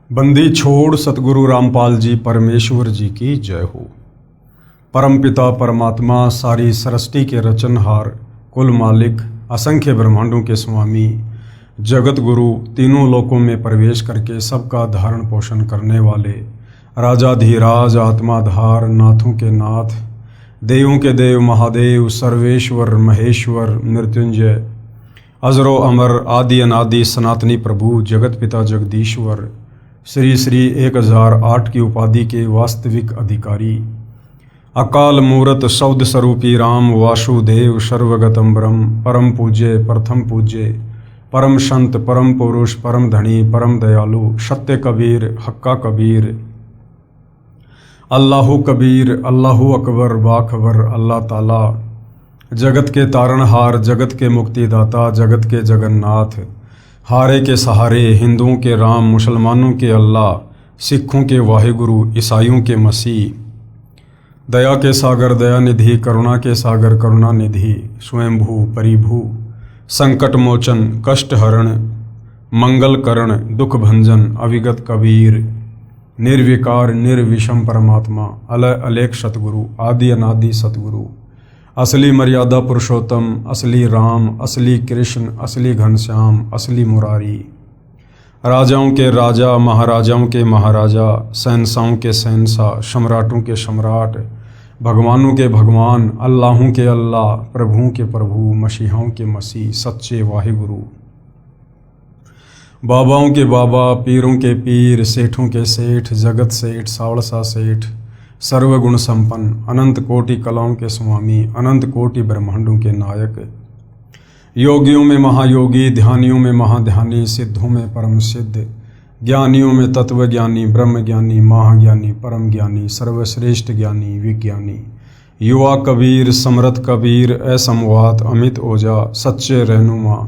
बंदी छोड़ सतगुरु रामपाल जी परमेश्वर जी की जय हो। परमपिता परमात्मा सारी सृष्टि के रचनहार, कुल मालिक, असंख्य ब्रह्मांडों के स्वामी, जगत गुरु, तीनों लोकों में प्रवेश करके सबका धारण पोषण करने वाले, राजाधिराज, आत्माधार, नाथों के नाथ, देवों के देव, महादेव, सर्वेश्वर, महेश्वर, मृत्युंजय, अजरो अमर, आदि अनादि, सनातनी प्रभु, जगत पिता जगदीश्वर, श्री श्री 1008 की उपाधि के वास्तविक अधिकारी, अकाल मूरत शब्द स्वरूपी राम वासुदेव, सर्वगतम ब्रह्म, परम पूज्य, प्रथम पूज्य, परम संत, परम पुरुष, परम धनी, परम दयालु, सत्य कबीर, हक्का कबीर, अल्लाहु कबीर, अल्लाहु अकबर, बाखबर, अल्लाह ताला, जगत के तारणहार, जगत के मुक्तिदाता, जगत के जगन्नाथ, हारे के सहारे, हिंदुओं के राम, मुसलमानों के अल्लाह, सिखों के वाहिगुरु, ईसाइयों के मसीह, दया के सागर दयानिधि, करुणा के सागर करुणानिधि, स्वयंभू परिभू, संकट मोचन, कष्ट हरण, मंगल करण, दुख भंजन, अविगत कबीर, निर्विकार निर्विषम परमात्मा, अलय अलेख सतगुरु, आदि अनादि सतगुरु, असली मर्यादा पुरुषोत्तम, असली राम, असली कृष्ण, असली घनश्याम, असली मुरारी, राजाओं के राजा, महाराजाओं के महाराजा, शहंशाहों के शहंशाह, सम्राटों के सम्राट, भगवानों के भगवान, अल्लाहों के अल्लाह, प्रभुओं के प्रभु, मसीहाओं के मसीह, सच्चे वाहिगुरु, बाबाओं के बाबा, पीरों के पीर, सेठों के सेठ, जगत सेठ, सावड़सा सेठ, सर्वगुण संपन्न, अनंत कोटि कलाओं के स्वामी, अनंत कोटि ब्रह्मांडों के नायक, योगियों में महायोगी, ध्यानियों में महाध्यानी, सिद्धों में परम सिद्ध, ज्ञानियों में तत्वज्ञानी, ब्रह्म ज्ञानी, महाज्ञानी, परम ज्ञानी, सर्वश्रेष्ठ ज्ञानी, विज्ञानी, युवा कबीर, समरथ कबीर, असमवात, अमित ओझा, सच्चे रहनुमा,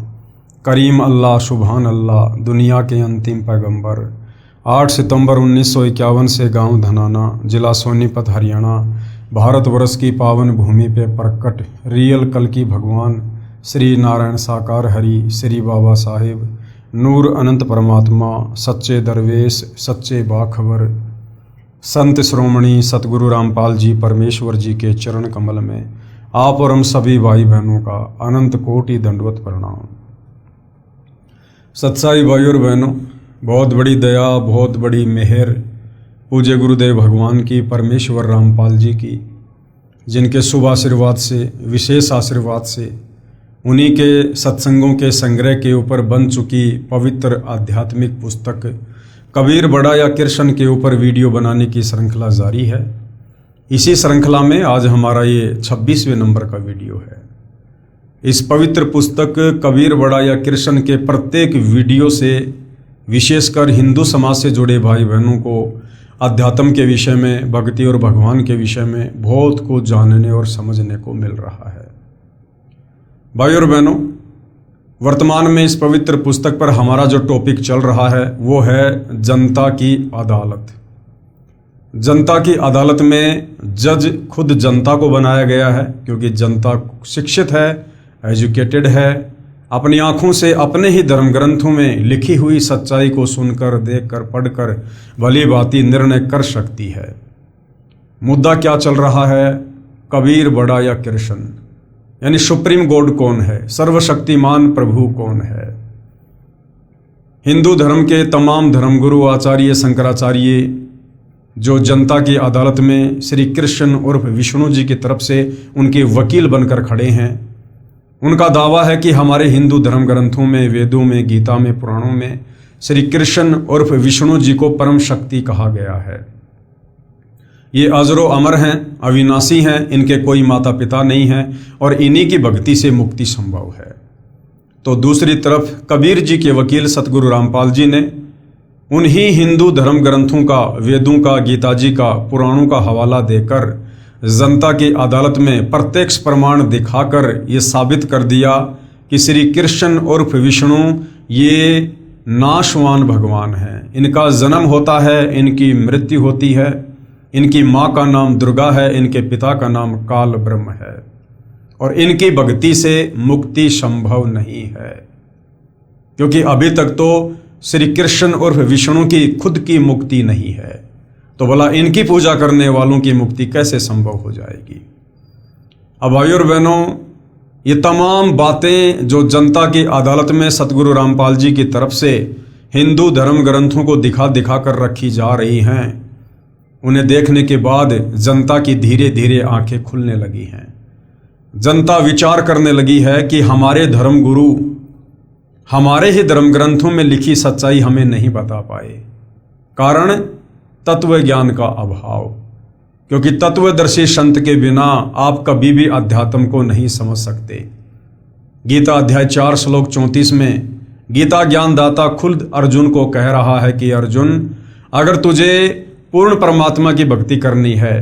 करीम अल्लाह, सुभान अल्लाह, दुनिया के अंतिम पैगंबर, 8 सितंबर 1951 से गांव धनाना, जिला सोनीपत, हरियाणा, भारतवर्ष की पावन भूमि पे प्रकट रियल कल की भगवान श्री नारायण साकार हरि, श्री बाबा साहिब, नूर अनंत परमात्मा, सच्चे दरवेश, सच्चे बाखबर, संत श्रोमणी सतगुरु रामपाल जी परमेश्वर जी के चरण कमल में आप और हम सभी भाई बहनों का अनंत कोटि दंडवत प्रणाम। सत्साई भाई और बहनों, बहुत बड़ी दया, बहुत बड़ी मेहर पूज्य गुरुदेव भगवान की, परमेश्वर रामपाल जी की, जिनके शुभ आशीर्वाद से, विशेष आशीर्वाद से, उन्हीं के सत्संगों के संग्रह के ऊपर बन चुकी पवित्र आध्यात्मिक पुस्तक कबीर बड़ा या कृष्ण के ऊपर वीडियो बनाने की श्रृंखला जारी है। इसी श्रृंखला में आज हमारा ये 26वें नंबर का वीडियो है। इस पवित्र पुस्तक कबीर बड़ा या कृष्ण के प्रत्येक वीडियो से विशेषकर हिंदू समाज से जुड़े भाई बहनों को अध्यात्म के विषय में, भक्ति और भगवान के विषय में बहुत कुछ जानने और समझने को मिल रहा है। भाई और बहनों, वर्तमान में इस पवित्र पुस्तक पर हमारा जो टॉपिक चल रहा है वो है जनता की अदालत। जनता की अदालत में जज खुद जनता को बनाया गया है, क्योंकि जनता शिक्षित है, एजुकेटेड है, अपनी आंखों से अपने ही धर्म ग्रंथों में लिखी हुई सच्चाई को सुनकर, देखकर, पढ़कर भली भांति निर्णय कर सकती है। मुद्दा क्या चल रहा है? कबीर बड़ा या कृष्ण, यानी सुप्रीम गॉड कौन है, सर्वशक्तिमान प्रभु कौन है। हिंदू धर्म के तमाम धर्मगुरु आचार्य शंकराचार्य जो जनता की अदालत में श्री कृष्ण उर्फ विष्णु जी की तरफ से उनके वकील बनकर खड़े हैं, उनका दावा है कि हमारे हिंदू धर्म ग्रंथों में, वेदों में, गीता में, पुराणों में श्री कृष्ण उर्फ विष्णु जी को परम शक्ति कहा गया है। ये अजरो अमर हैं, अविनाशी हैं, इनके कोई माता पिता नहीं हैं और इन्हीं की भक्ति से मुक्ति संभव है। तो दूसरी तरफ कबीर जी के वकील सतगुरु रामपाल जी ने उन्हीं हिंदू धर्म ग्रंथों का, वेदों का, गीता जी का, पुराणों का हवाला देकर जनता की अदालत में प्रत्यक्ष प्रमाण दिखाकर ये साबित कर दिया कि श्री कृष्ण उर्फ विष्णु ये नाशवान भगवान हैं। इनका जन्म होता है, इनकी मृत्यु होती है, इनकी माँ का नाम दुर्गा है, इनके पिता का नाम काल ब्रह्म है और इनकी भक्ति से मुक्ति संभव नहीं है, क्योंकि अभी तक तो श्री कृष्ण उर्फ विष्णु की खुद की मुक्ति नहीं है, तो भला इनकी पूजा करने वालों की मुक्ति कैसे संभव हो जाएगी। अब भाइयों और बहनों, ये तमाम बातें जो जनता की अदालत में सतगुरु रामपाल जी की तरफ से हिंदू धर्म ग्रंथों को दिखा दिखा कर रखी जा रही हैं, उन्हें देखने के बाद जनता की धीरे धीरे आंखें खुलने लगी हैं। जनता विचार करने लगी है कि हमारे धर्म गुरु हमारे ही धर्म ग्रंथों में लिखी सच्चाई हमें नहीं बता पाए। कारण तत्व ज्ञान का अभाव, क्योंकि तत्वदर्शी संत के बिना आप कभी भी अध्यात्म को नहीं समझ सकते। गीता अध्याय 4 श्लोक 34 में गीता ज्ञानदाता खुद अर्जुन को कह रहा है कि अर्जुन, अगर तुझे पूर्ण परमात्मा की भक्ति करनी है,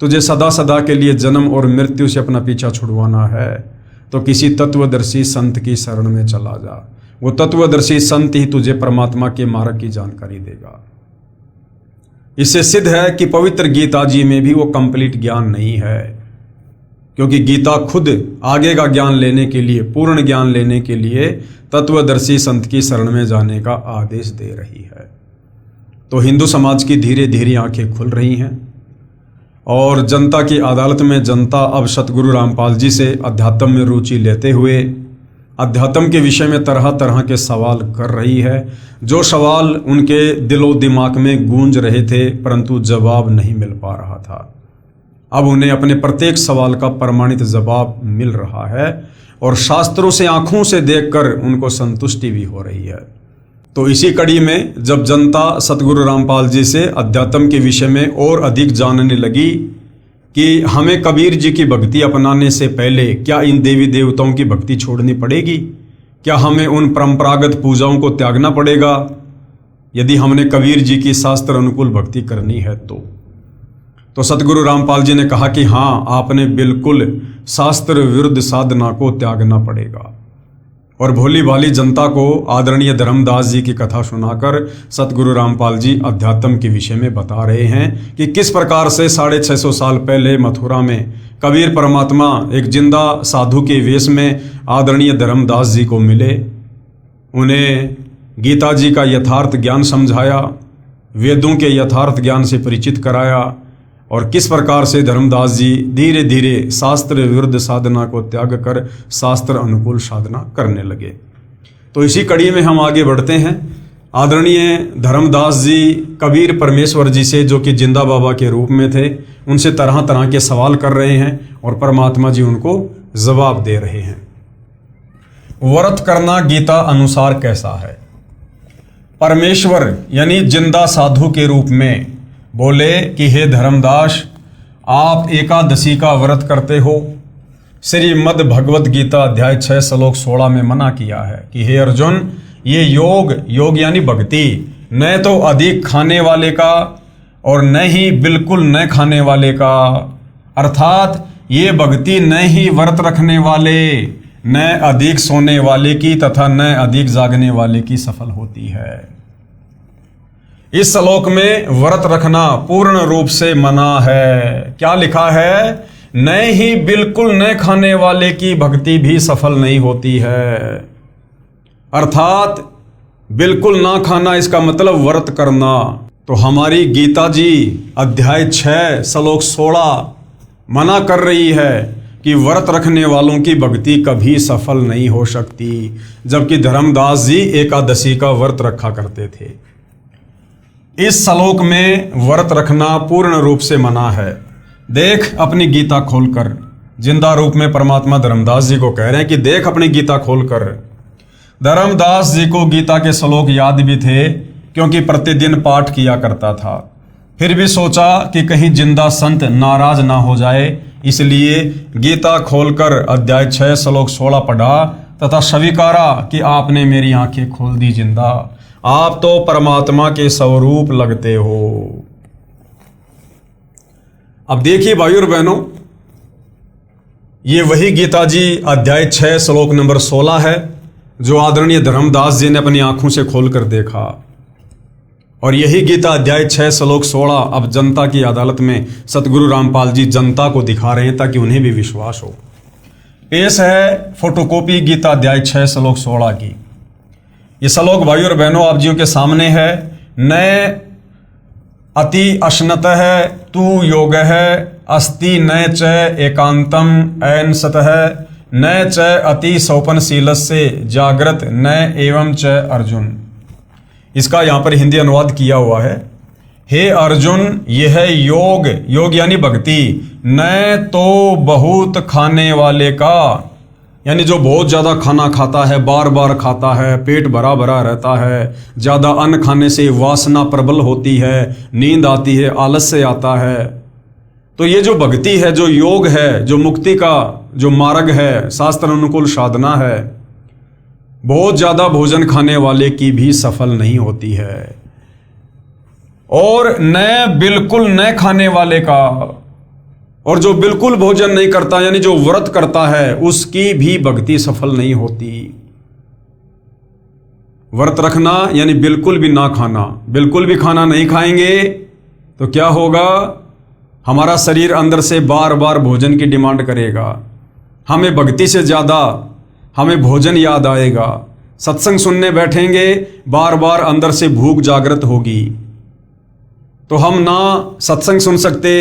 तुझे सदा सदा के लिए जन्म और मृत्यु से अपना पीछा छुड़वाना है, तो किसी तत्वदर्शी संत की शरण में चला जा। वो तत्वदर्शी संत ही तुझे परमात्मा के मार्ग की जानकारी देगा। इससे सिद्ध है कि पवित्र गीता जी में भी वो कंप्लीट ज्ञान नहीं है, क्योंकि गीता खुद आगे का ज्ञान लेने के लिए, पूर्ण ज्ञान लेने के लिए तत्वदर्शी संत की शरण में जाने का आदेश दे रही है। तो हिंदू समाज की धीरे धीरे आंखें खुल रही हैं और जनता की अदालत में जनता अब सतगुरु रामपाल जी से अध्यात्म में रुचि लेते हुए अध्यात्म के विषय में तरह तरह के सवाल कर रही है। जो सवाल उनके दिलो दिमाग में गूंज रहे थे, परंतु जवाब नहीं मिल पा रहा था, अब उन्हें अपने प्रत्येक सवाल का प्रमाणित जवाब मिल रहा है और शास्त्रों से आंखों से देखकर उनको संतुष्टि भी हो रही है। तो इसी कड़ी में जब जनता सतगुरु रामपाल जी से अध्यात्म के विषय में और अधिक जानने लगी कि हमें कबीर जी की भक्ति अपनाने से पहले क्या इन देवी देवताओं की भक्ति छोड़नी पड़ेगी, क्या हमें उन परंपरागत पूजाओं को त्यागना पड़ेगा यदि हमने कबीर जी की शास्त्र अनुकूल भक्ति करनी है तो सतगुरु रामपाल जी ने कहा कि हाँ, आपने बिल्कुल शास्त्र विरुद्ध साधना को त्यागना पड़ेगा। और भोली भाली जनता को आदरणीय धर्मदास जी की कथा सुनाकर सतगुरु रामपाल जी अध्यात्म के विषय में बता रहे हैं कि किस प्रकार से 650 साल पहले मथुरा में कबीर परमात्मा एक जिंदा साधु के वेश में आदरणीय धर्मदास जी को मिले, उन्हें गीता जी का यथार्थ ज्ञान समझाया, वेदों के यथार्थ ज्ञान से परिचित कराया और किस प्रकार से धर्मदास जी धीरे धीरे शास्त्र विरुद्ध साधना को त्याग कर शास्त्र अनुकूल साधना करने लगे। तो इसी कड़ी में हम आगे बढ़ते हैं। आदरणीय धर्मदास जी कबीर परमेश्वर जी से, जो कि जिंदा बाबा के रूप में थे, उनसे तरह तरह के सवाल कर रहे हैं और परमात्मा जी उनको जवाब दे रहे हैं। व्रत करना गीता अनुसार कैसा है? परमेश्वर यानी जिंदा साधु के रूप में बोले कि हे धर्मदास, आप एकादशी का व्रत करते हो। श्रीमद् भगवत गीता अध्याय 6 श्लोक 16 में मना किया है कि हे अर्जुन, ये योग यानी भक्ति न तो अधिक खाने वाले का और न ही बिल्कुल न खाने वाले का, अर्थात ये भक्ति न ही व्रत रखने वाले, न अधिक सोने वाले की तथा न अधिक जागने वाले की सफल होती है। इस श्लोक में व्रत रखना पूर्ण रूप से मना है। क्या लिखा है? न ही बिल्कुल न खाने वाले की भक्ति भी सफल नहीं होती है। अर्थात बिल्कुल ना खाना, इसका मतलब व्रत करना। तो हमारी गीता जी अध्याय 6 श्लोक 16 मना कर रही है कि व्रत रखने वालों की भक्ति कभी सफल नहीं हो सकती, जबकि धर्मदास जी एकादशी का व्रत रखा करते थे। इस श्लोक में व्रत रखना पूर्ण रूप से मना है। देख अपनी गीता खोलकर, जिंदा रूप में परमात्मा धर्मदास जी को कह रहे हैं कि देख अपनी गीता खोलकर। धर्मदास जी को गीता के श्लोक याद भी थे, क्योंकि प्रतिदिन पाठ किया करता था। फिर भी सोचा कि कहीं जिंदा संत नाराज ना हो जाए, इसलिए गीता खोलकर अध्याय 6 श्लोक 16 पढ़ा तथा स्वीकारा कि आपने मेरी आंखें खोल दी जिंदा, आप तो परमात्मा के स्वरूप लगते हो। अब देखिए भाइयों और बहनों, ये वही गीता जी अध्याय 6 श्लोक नंबर 16 है जो आदरणीय धर्मदास जी ने अपनी आंखों से खोलकर देखा। और यही गीता अध्याय 6 श्लोक 16 अब जनता की अदालत में सतगुरु रामपाल जी जनता को दिखा रहे हैं ताकि उन्हें भी विश्वास हो। पेश है फोटोकॉपी गीता अध्याय 6 श्लोक 16 की। ये श्लोक भाई और बहनों आप जियों के सामने है। न अति अश्नत है तू योग है अस्ति न च एकांतम ऐन सतः न च अति सौपनशीलस्य जागृत न एवं च अर्जुन। इसका यहाँ पर हिंदी अनुवाद किया हुआ है। हे अर्जुन, यह योग, योग यानी भक्ति, न तो बहुत खाने वाले का, यानी जो बहुत ज़्यादा खाना खाता है, बार बार खाता है, पेट भरा भरा रहता है, ज़्यादा अन्न खाने से वासना प्रबल होती है, नींद आती है, आलस्य आता है। तो ये जो भक्ति है, जो योग है, जो मुक्ति का जो मार्ग है, शास्त्र अनुकूल साधना है, बहुत ज़्यादा भोजन खाने वाले की भी सफल नहीं होती है। और न बिल्कुल न खाने वाले का, और जो बिल्कुल भोजन नहीं करता यानी जो व्रत करता है, उसकी भी भक्ति सफल नहीं होती। व्रत रखना यानी बिल्कुल भी ना खाना, बिल्कुल भी खाना नहीं खाएंगे तो क्या होगा, हमारा शरीर अंदर से बार बार भोजन की डिमांड करेगा। हमें भक्ति से ज़्यादा हमें भोजन याद आएगा। सत्संग सुनने बैठेंगे, बार बार अंदर से भूख जागृत होगी, तो हम ना सत्संग सुन सकते,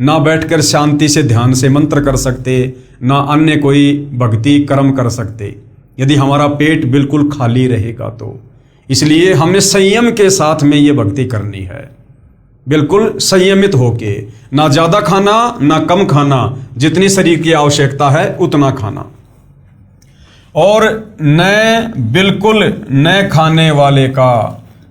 ना बैठकर शांति से ध्यान से मंत्र कर सकते, ना अन्य कोई भक्ति कर्म कर सकते, यदि हमारा पेट बिल्कुल खाली रहेगा तो। इसलिए हमने संयम के साथ में ये भक्ति करनी है, बिल्कुल संयमित होके, ना ज़्यादा खाना ना कम खाना, जितनी शरीर की आवश्यकता है उतना खाना। और न बिल्कुल न खाने वाले का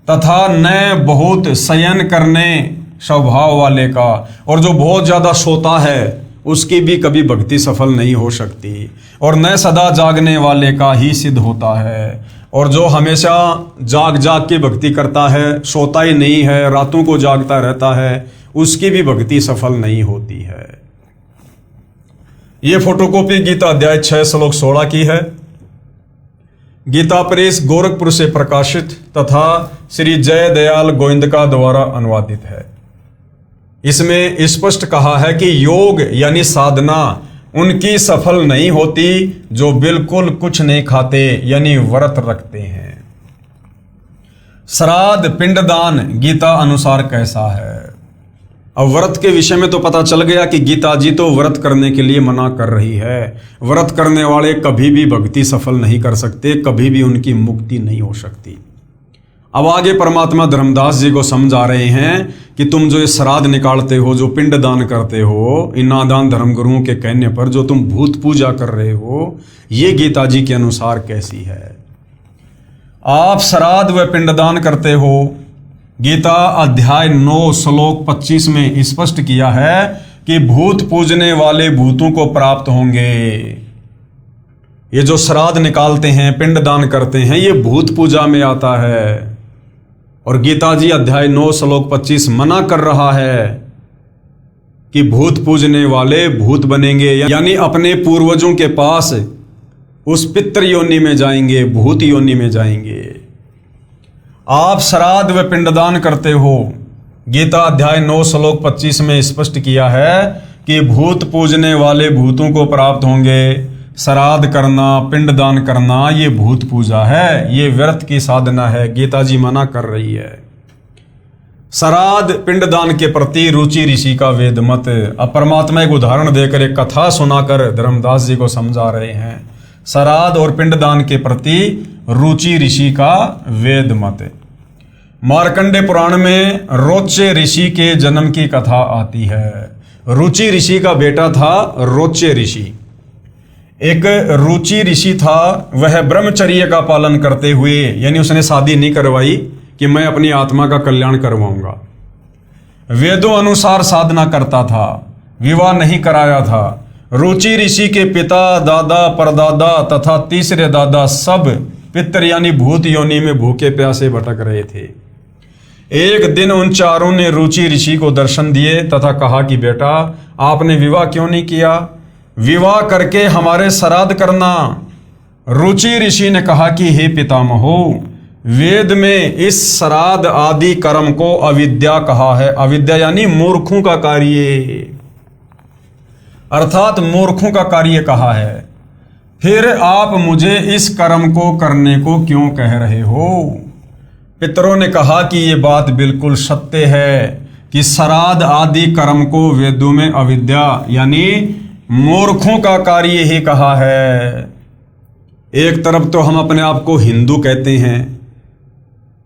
तथा न बहुत शयन करने स्वभाव वाले का, और जो बहुत ज़्यादा सोता है उसकी भी कभी भक्ति सफल नहीं हो सकती। और न सदा जागने वाले का ही सिद्ध होता है, और जो हमेशा जाग जाग के भक्ति करता है, सोता ही नहीं है, रातों को जागता रहता है, उसकी भी भक्ति सफल नहीं होती है। ये फोटोकॉपी गीता अध्याय 6 श्लोक 16 की है। गीता प्रेस गोरखपुर से प्रकाशित तथा श्री जय दयाल गोविंदका द्वारा अनुवादित है। इसमें स्पष्ट कहा है कि योग यानी साधना उनकी सफल नहीं होती जो बिल्कुल कुछ नहीं खाते यानी व्रत रखते हैं। श्राद्ध पिंडदान गीता अनुसार कैसा है? अब व्रत के विषय में तो पता चल गया कि गीता जी तो व्रत करने के लिए मना कर रही है। व्रत करने वाले कभी भी भक्ति सफल नहीं कर सकते, कभी भी उनकी मुक्ति नहीं हो सकती। अब आगे परमात्मा धर्मदास जी को समझा रहे हैं कि तुम जो ये श्राद्ध निकालते हो, जो पिंड दान करते हो, इन नादान धर्मगुरुओं के कहने पर जो तुम भूत पूजा कर रहे हो, ये गीता जी के अनुसार कैसी है? आप श्राद्ध व पिंडदान करते हो, गीता अध्याय 9 श्लोक 25 में स्पष्ट किया है कि भूत पूजने वाले भूतों को प्राप्त होंगे। ये जो श्राद्ध निकालते हैं, पिंडदान करते हैं, ये भूत पूजा में आता है। और गीता जी अध्याय 9 श्लोक 25 मना कर रहा है कि भूत पूजने वाले भूत बनेंगे, यानी अपने पूर्वजों के पास उस पितृ योनि में जाएंगे, भूत योनि में जाएंगे। आप श्राद्ध व पिंडदान करते हो, गीता अध्याय 9 श्लोक 25 में स्पष्ट किया है कि भूत पूजने वाले भूतों को प्राप्त होंगे। श्राद्ध करना, पिंडदान करना, ये भूत पूजा है, ये व्यर्थ की साधना है। गीता जी मना कर रही है। श्राद्ध पिंडदान के प्रति रुचि ऋषि का वेद मत। अब परमात्मा एक उदाहरण देकर, एक कथा सुनाकर धर्मदास जी को समझा रहे हैं। श्राद्ध और पिंडदान के प्रति रुचि ऋषि का वेद मत। मार्कंडे पुराण में रोच्य ऋषि के जन्म की कथा आती है। रुचि ऋषि का बेटा था रोच्य ऋषि। एक रुचि ऋषि था, वह ब्रह्मचर्य का पालन करते हुए, यानी उसने शादी नहीं करवाई कि मैं अपनी आत्मा का कल्याण करवाऊंगा, वेदों अनुसार साधना करता था, विवाह नहीं कराया था। रुचि ऋषि के पिता, दादा, परदादा तथा तीसरे दादा सब पितृ यानी भूत योनि में भूखे प्यासे भटक रहे थे। एक दिन उन चारों ने रुचि ऋषि को दर्शन दिए तथा कहा कि बेटा, आपने विवाह क्यों नहीं किया? विवाह करके हमारे श्राद्ध करना। रुचि ऋषि ने कहा कि हे पितामहो, वेद में इस श्राद्ध आदि कर्म को अविद्या कहा है। अविद्या यानी मूर्खों का कार्य, अर्थात मूर्खों का कार्य कहा है। फिर आप मुझे इस कर्म को करने को क्यों कह रहे हो? पितरों ने कहा कि ये बात बिल्कुल सत्य है कि श्राद्ध आदि कर्म को वेदों में अविद्या यानी मूर्खों का कार्य ही कहा है। एक तरफ तो हम अपने आप को हिंदू कहते हैं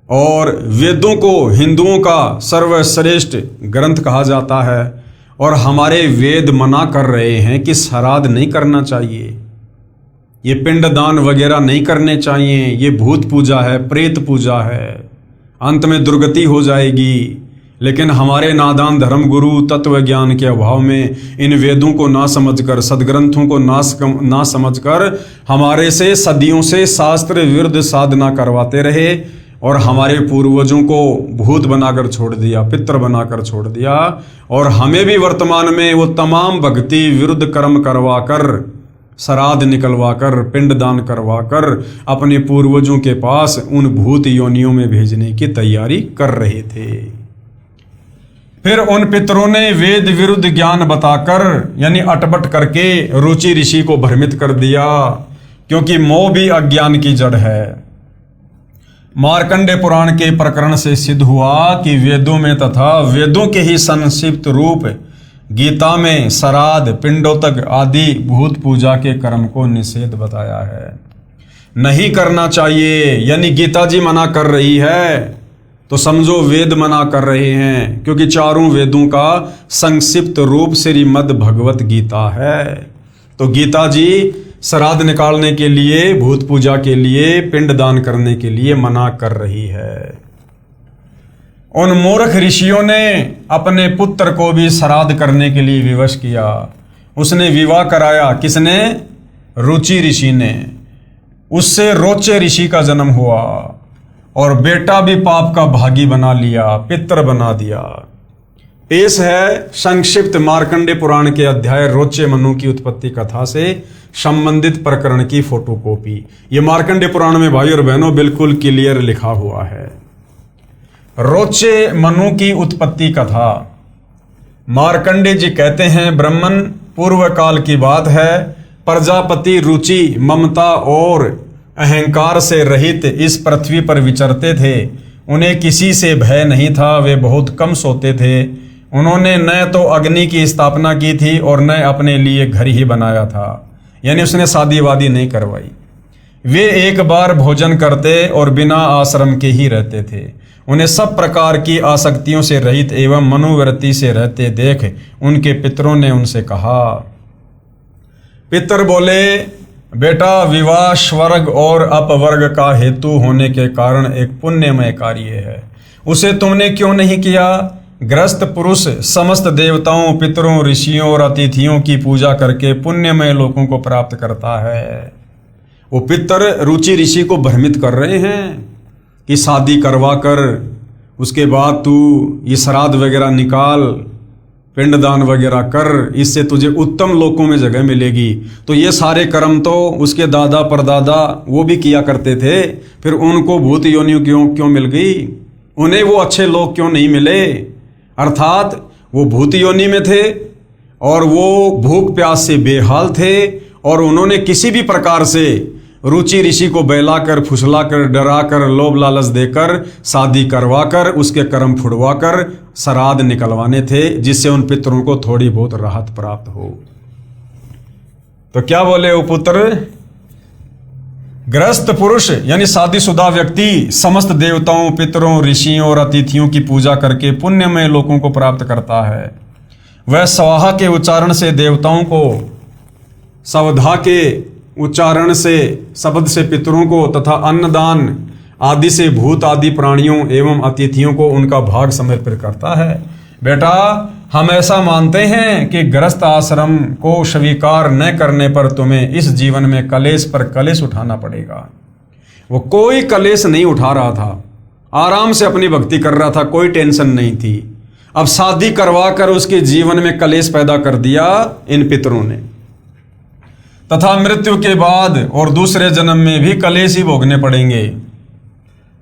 और वेदों को हिंदुओं का सर्वश्रेष्ठ ग्रंथ कहा जाता है, और हमारे वेद मना कर रहे हैं कि श्राद्ध नहीं करना चाहिए, ये पिंडदान वगैरह नहीं करने चाहिए, ये भूत पूजा है, प्रेत पूजा है, अंत में दुर्गति हो जाएगी। लेकिन हमारे नादान धर्मगुरु तत्व ज्ञान के अभाव में इन वेदों को ना समझकर, सदग्रंथों को ना समझकर हमारे से सदियों से शास्त्र विरुद्ध साधना करवाते रहे और हमारे पूर्वजों को भूत बनाकर छोड़ दिया, पितर बनाकर छोड़ दिया, और हमें भी वर्तमान में वो तमाम भक्ति विरुद्ध कर्म करवाकर, श्राद्ध निकलवाकर, पिंडदान करवाकर अपने पूर्वजों के पास उन भूत योनियों में भेजने की तैयारी कर रहे थे। फिर उन पितरों ने वेद विरुद्ध ज्ञान बताकर यानी अटपट करके रुचि ऋषि को भ्रमित कर दिया, क्योंकि मोह भी अज्ञान की जड़ है। मार्कंडे पुराण के प्रकरण से सिद्ध हुआ कि वेदों में तथा वेदों के ही संक्षिप्त रूप गीता में श्राद्ध, पिंडोतक आदि भूत पूजा के कर्म को निषेध बताया है, नहीं करना चाहिए। यानी गीता जी मना कर रही है तो समझो वेद मना कर रहे हैं, क्योंकि चारों वेदों का संक्षिप्त रूप श्रीमद् भगवत गीता है। तो गीता जी श्राद्ध निकालने के लिए, भूत पूजा के लिए, पिंडदान करने के लिए मना कर रही है। उन मूर्ख ऋषियों ने अपने पुत्र को भी श्राद्ध करने के लिए विवश किया। उसने विवाह कराया, किसने? रुचि ऋषि ने। उससे रोचे ऋषि का जन्म हुआ और बेटा भी पाप का भागी बना लिया, पितर बना दिया। पेश है संक्षिप्त मार्कंडे पुराण के अध्याय रोचे मनु की उत्पत्ति कथा से संबंधित प्रकरण की फोटोकॉपी। ये मार्कंडे पुराण में भाई और बहनों बिल्कुल क्लियर लिखा हुआ है। रोचे मनु की उत्पत्ति कथा। मार्कंडे जी कहते हैं, ब्राह्मण पूर्व काल की बात है, प्रजापति रुचि, ममता और अहंकार से रहित इस पृथ्वी पर विचरते थे। उन्हें किसी से भय नहीं था, वे बहुत कम सोते थे। उन्होंने न तो अग्नि की स्थापना की थी और न अपने लिए घर ही बनाया था, यानी उसने शादी वादी नहीं करवाई। वे एक बार भोजन करते और बिना आश्रम के ही रहते थे। उन्हें सब प्रकार की आसक्तियों से रहित एवं मनोवृत्ति से रहते देख उनके पितरों ने उनसे कहा। पितर बोले, बेटा, विवाह स्वर्ग और अपवर्ग का हेतु होने के कारण एक पुण्यमय कार्य है, उसे तुमने क्यों नहीं किया? गृहस्थ पुरुष समस्त देवताओं, पितरों, ऋषियों और अतिथियों की पूजा करके पुण्यमय लोगों को प्राप्त करता है। वो पितर रुचि ऋषि को भ्रमित कर रहे हैं कि शादी करवा कर उसके बाद तू ये श्राद्ध वगैरह निकाल, पिंडदान वगैरह कर, इससे तुझे उत्तम लोकों में जगह मिलेगी। तो ये सारे कर्म तो उसके दादा परदादा वो भी किया करते थे, फिर उनको भूत योनियों क्यों मिल गई? उन्हें वो अच्छे लोग क्यों नहीं मिले? अर्थात वो भूत योनि में थे और वो भूख प्यास से बेहाल थे, और उन्होंने किसी भी प्रकार से रुचि ऋषि को बहलाकर, फुसलाकर, डराकर, लोभ लालच देकर, शादी करवाकर, उसके कर्म फुड़वाकर श्राद्ध निकलवाने थे, जिससे उन पितरों को थोड़ी बहुत राहत प्राप्त हो। तो क्या बोले वो पुत्र? गृहस्थ पुरुष यानी शादीशुदा व्यक्ति समस्त देवताओं, पितरों, ऋषियों और अतिथियों की पूजा करके पुण्यमय लोगों को प्राप्त करता है। वह स्वाहा के उच्चारण से देवताओं को, सवधा के उच्चारण से, शब्द से पितरों को तथा अन्नदान आदि से भूत आदि प्राणियों एवं अतिथियों को उनका भाग समर्पित करता है। बेटा, हम ऐसा मानते हैं कि गृहस्थ आश्रम को स्वीकार न करने पर तुम्हें इस जीवन में कलेश पर कलेश उठाना पड़ेगा। वो कोई कलेश नहीं उठा रहा था, आराम से अपनी भक्ति कर रहा था, कोई टेंशन नहीं थी। अब शादी करवा कर उसके जीवन में कलेश पैदा कर दिया इन पितरों ने, तथा मृत्यु के बाद और दूसरे जन्म में भी कलेश ही भोगने पड़ेंगे।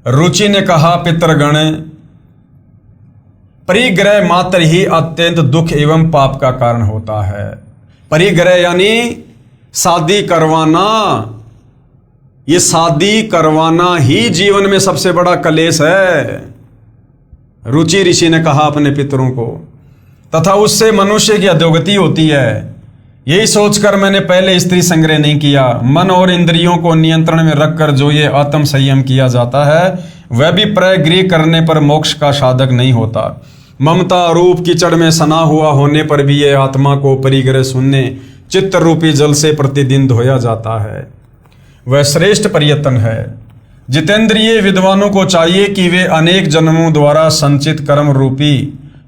रुचि ने कहा, पितरगण, परिग्रह मात्र ही अत्यंत दुख एवं पाप का कारण होता है। परिग्रह यानी शादी करवाना, ये शादी करवाना ही जीवन में सबसे बड़ा कलेश है, रुचि ऋषि ने कहा अपने पितरों को। तथा उससे मनुष्य की अधोगति होती है। यही सोचकर मैंने पहले स्त्री संग्रह नहीं किया। मन और इंद्रियों को नियंत्रण में रखकर जो ये आत्म संयम किया जाता है वह भी प्रगृह करने पर मोक्ष का साधक नहीं होता। ममता रूप कीचड़ में सना हुआ होने पर भी ये आत्मा को परिग्रह शून्य चित्त रूपी जल से प्रतिदिन धोया जाता है। वह श्रेष्ठ प्रयत्न है। जितेंद्रिय विद्वानों को चाहिए कि वे अनेक जन्मों द्वारा संचित कर्म रूपी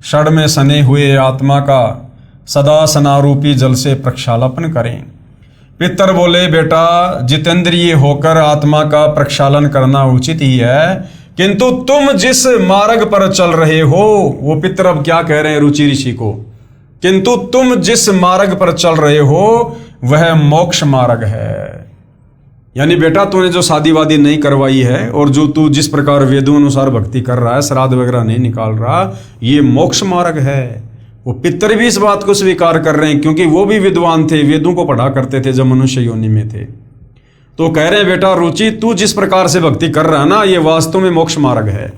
षड में सने हुए आत्मा का सदा सनारूपी जल से प्रक्षालन करें। पितर बोले, बेटा जितेंद्रिय होकर आत्मा का प्रक्षालन करना उचित ही है, किंतु तुम जिस मार्ग पर चल रहे हो, वो पितर अब क्या कह रहे हैं रुचि ऋषि को, किंतु तुम जिस मार्ग पर चल रहे हो वह मोक्ष मार्ग है। यानी बेटा तूने जो शादी वादी नहीं करवाई है और जो तू जिस प्रकार वेदों अनुसार भक्ति कर रहा है, श्राद्ध वगैरह नहीं निकाल रहा, ये मोक्ष मार्ग है। वो पितर भी इस बात को स्वीकार कर रहे हैं क्योंकि वो भी विद्वान थे, वेदों को पढ़ा करते थे जब मनुष्य योनि में थे। तो कह रहे हैं बेटा रुचि तू जिस प्रकार से भक्ति कर रहा है ना, ये वास्तव में मोक्ष मार्ग है।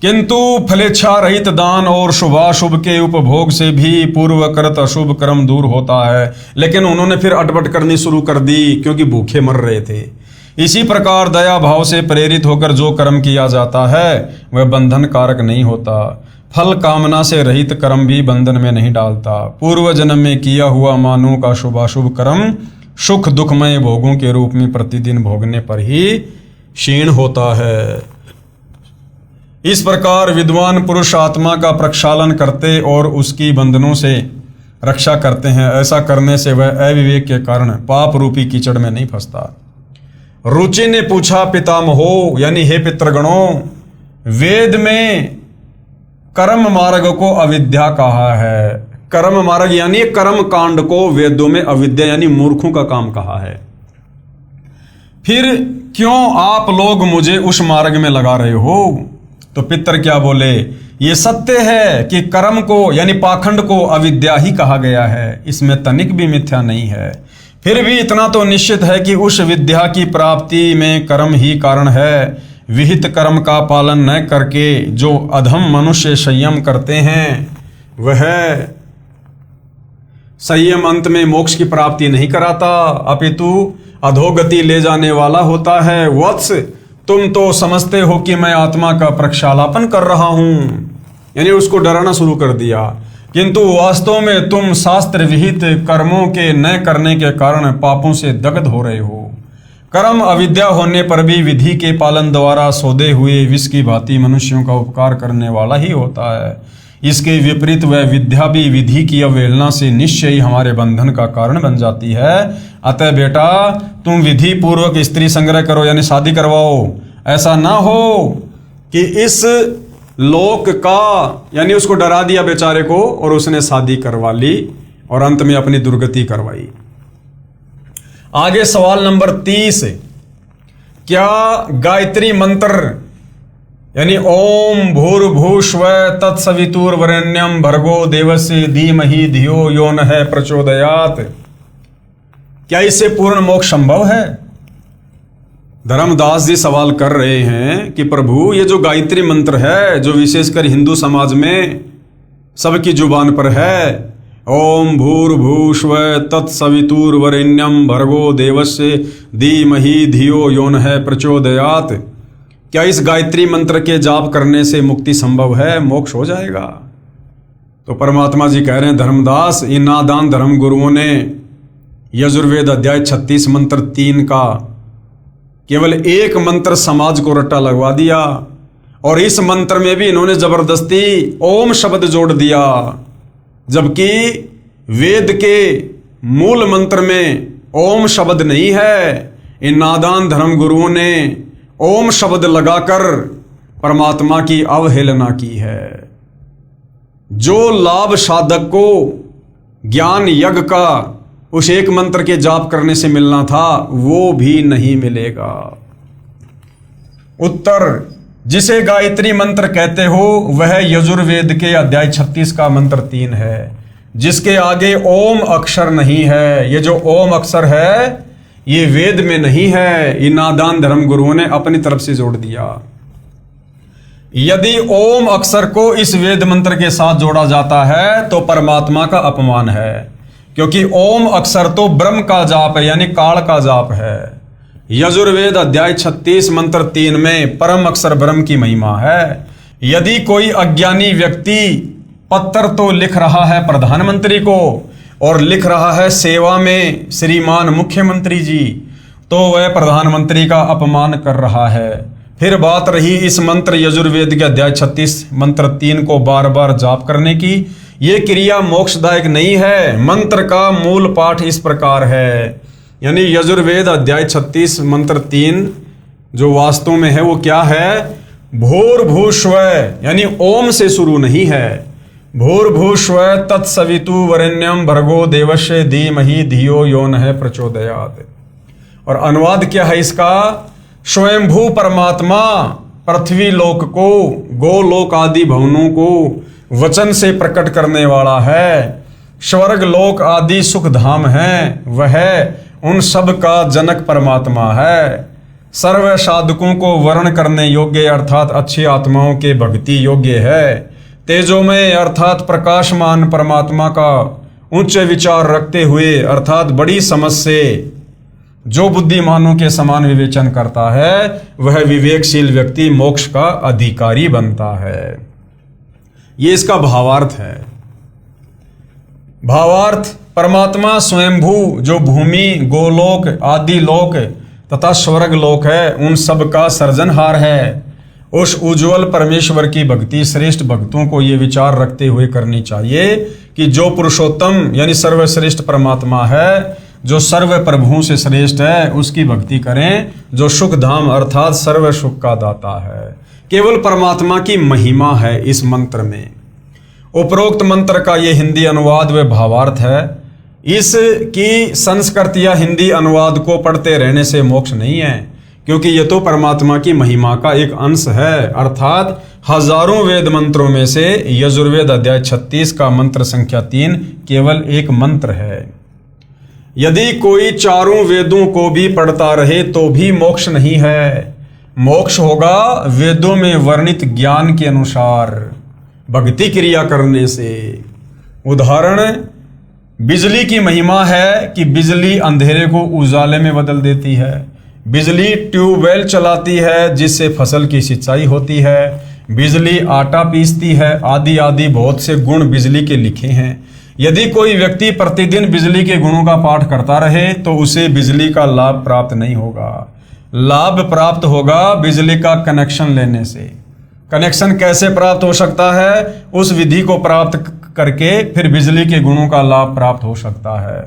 किंतु फलेच्छा रहित दान और शुभाशुभ के उपभोग से भी पूर्वकृत अशुभ कर्म दूर होता है। लेकिन उन्होंने फिर अटपट करनी शुरू कर दी क्योंकि भूखे मर रहे थे। इसी प्रकार दया भाव से प्रेरित होकर जो कर्म किया जाता है वह बंधन कारक नहीं होता। फल कामना से रहित कर्म भी बंधन में नहीं डालता। पूर्व जन्म में किया हुआ मानव का शुभाशुभ कर्म सुख दुखमय भोगों के रूप में प्रतिदिन भोगने पर ही क्षीण होता है। इस प्रकार विद्वान पुरुष आत्मा का प्रक्षालन करते और उसकी बंधनों से रक्षा करते हैं। ऐसा करने से वह अविवेक के कारण पाप रूपी कीचड़ में नहीं फंसता। रुचि ने पूछा, पितामहो यानी हे पितृगणों, वेद में कर्म मार्ग को अविद्या कहा है। कर्म मार्ग यानी कर्म कांड को वेदों में अविद्या यानी मूर्खों का काम कहा है। फिर क्यों आप लोग मुझे उस मार्ग में लगा रहे हो? तो पितर क्या बोले, ये सत्य है कि कर्म को यानी पाखंड को अविद्या ही कहा गया है, इसमें तनिक भी मिथ्या नहीं है। फिर भी इतना तो निश्चित है कि उस विद्या की प्राप्ति में कर्म ही कारण है। विहित कर्म का पालन न करके जो अधम मनुष्य संयम करते हैं वह संयम अंत में मोक्ष की प्राप्ति नहीं कराता, अपितु अधोगति ले जाने वाला होता है। वत्स, तुम तो समझते हो कि मैं आत्मा का प्रक्षालन कर रहा हूं, यानी उसको डराना शुरू कर दिया, किंतु वास्तव में तुम शास्त्र विहित कर्मों के न करने के कारण पापों से दग्ध हो रहे हो। कर्म अविद्या होने पर भी विधि के पालन द्वारा सौदे हुए विष की भांति मनुष्यों का उपकार करने वाला ही होता है। इसके विपरीत वह विद्या भी विधि की अवहेलना से निश्चय ही हमारे बंधन का कारण बन जाती है। अतः बेटा तुम विधि पूर्वक स्त्री संग्रह करो यानी शादी करवाओ। ऐसा ना हो कि इस लोक का, यानी उसको डरा दिया बेचारे को और उसने शादी करवा ली और अंत में अपनी दुर्गति करवाई। आगे सवाल नंबर 30, क्या गायत्री मंत्र यानी ओम भूर्भुवस्सुवः तत्सवितुर्वरेण्यं भर्गो देवस्य धीमहि धियो यो नः प्रचोदयात्, क्या इससे पूर्ण मोक्ष संभव है? धर्मदास जी सवाल कर रहे हैं कि प्रभु ये जो गायत्री मंत्र है जो विशेषकर हिंदू समाज में सबकी जुबान पर है, ओम भूर्भुवस्सुवः तत्सवितुर्वरेण्यं भर्गो देवस्य धीमहि धियो यो नः प्रचोदयात्, क्या इस गायत्री मंत्र के जाप करने से मुक्ति संभव है, मोक्ष हो जाएगा? तो परमात्मा जी कह रहे हैं, धर्मदास इन नादान धर्म गुरुओं ने यजुर्वेद अध्याय 36 मंत्र 3 का केवल एक मंत्र समाज को रट्टा लगवा दिया और इस मंत्र में भी इन्होंने जबरदस्ती ओम शब्द जोड़ दिया, जबकि वेद के मूल मंत्र में ओम शब्द नहीं है। इन नादान धर्म गुरुओं ने ओम शब्द लगाकर परमात्मा की अवहेलना की है। जो लाभ साधक को ज्ञान यज्ञ का उस एक मंत्र के जाप करने से मिलना था वो भी नहीं मिलेगा। उत्तर, जिसे गायत्री मंत्र कहते हो वह यजुर्वेद के अध्याय 36 का मंत्र 3 है। जिसके आगे ओम अक्षर नहीं है। ये जो ओम अक्षर है ये वेद में नहीं है, ये नादान धर्म गुरुओं ने अपनी तरफ से जोड़ दिया। यदि ओम अक्षर को इस वेद मंत्र के साथ जोड़ा जाता है तो परमात्मा का अपमान है, क्योंकि ओम अक्षर तो ब्रह्म का जाप है, यानी काल का जाप है। यजुर्वेद अध्याय 36 मंत्र 3 में परम अक्षर ब्रह्म की महिमा है। यदि कोई अज्ञानी व्यक्ति पत्र तो लिख रहा है प्रधानमंत्री को और लिख रहा है सेवा में श्रीमान मुख्यमंत्री जी, तो वह प्रधानमंत्री का अपमान कर रहा है। फिर बात रही इस मंत्र यजुर्वेद के अध्याय 36 मंत्र 3 को बार बार जाप करने की, ये क्रिया मोक्षदायक नहीं है। मंत्र का मूल पाठ इस प्रकार है, यानी यजुर्वेद अध्याय 36 मंत्र 3 जो वास्तव में है वो क्या है? भूर्भुस्व, यानी ओम से शुरू नहीं है। भूर्भुस्व तत्सवितु वरेण्यम भर्गो देवस्य धीमहि धियो यो नः प्रचोदयात्। और अनुवाद क्या है इसका? स्वयंभू परमात्मा पृथ्वी लोक को, गोलोक आदि भवनों को वचन से प्रकट करने वाला है। स्वर्ग लोक आदि सुख धाम है, वह उन सब का जनक परमात्मा है। सर्व साधकों को वर्ण करने योग्य अर्थात अच्छी आत्माओं के भक्ति योग्य है। तेजोमय अर्थात प्रकाशमान परमात्मा का उच्च विचार रखते हुए अर्थात बड़ी समझ से जो बुद्धिमानों के समान विवेचन करता है, वह विवेकशील व्यक्ति मोक्ष का अधिकारी बनता है। ये इसका भावार्थ है। भावार्थ, परमात्मा स्वयंभू जो भूमि, गोलोक, आदि लोक तथा स्वर्ग लोक है, उन सब का सर्जनहार है। उस उज्ज्वल परमेश्वर की भक्ति श्रेष्ठ भक्तों को ये विचार रखते हुए करनी चाहिए कि जो पुरुषोत्तम यानी सर्वश्रेष्ठ परमात्मा है, जो सर्व प्रभुओं से श्रेष्ठ है, उसकी भक्ति करें, जो सुख धाम अर्थात सर्व सुख का दाता है। केवल परमात्मा की महिमा है इस मंत्र में। उपरोक्त मंत्र का ये हिंदी अनुवाद व भावार्थ है। इसकी संस्कृत या हिंदी अनुवाद को पढ़ते रहने से मोक्ष नहीं है, क्योंकि ये तो परमात्मा की महिमा का एक अंश है। अर्थात हजारों वेद मंत्रों में से यजुर्वेद अध्याय 36 का मंत्र संख्या 3 केवल एक मंत्र है। यदि कोई चारों वेदों को भी पढ़ता रहे तो भी मोक्ष नहीं है। मोक्ष होगा वेदों में वर्णित ज्ञान के अनुसार भक्ति क्रिया करने से। उदाहरण, बिजली की महिमा है कि बिजली अंधेरे को उजाले में बदल देती है। बिजली ट्यूबवेल चलाती है जिससे फसल की सिंचाई होती है। बिजली आटा पीसती है, आदि आदि बहुत से गुण बिजली के लिखे हैं। यदि कोई व्यक्ति प्रतिदिन बिजली के गुणों का पाठ करता रहे तो उसे बिजली का लाभ प्राप्त नहीं होगा। लाभ प्राप्त होगा बिजली का कनेक्शन लेने से। कनेक्शन कैसे प्राप्त हो सकता है? उस विधि को प्राप्त करके फिर बिजली के गुणों का लाभ प्राप्त हो सकता है।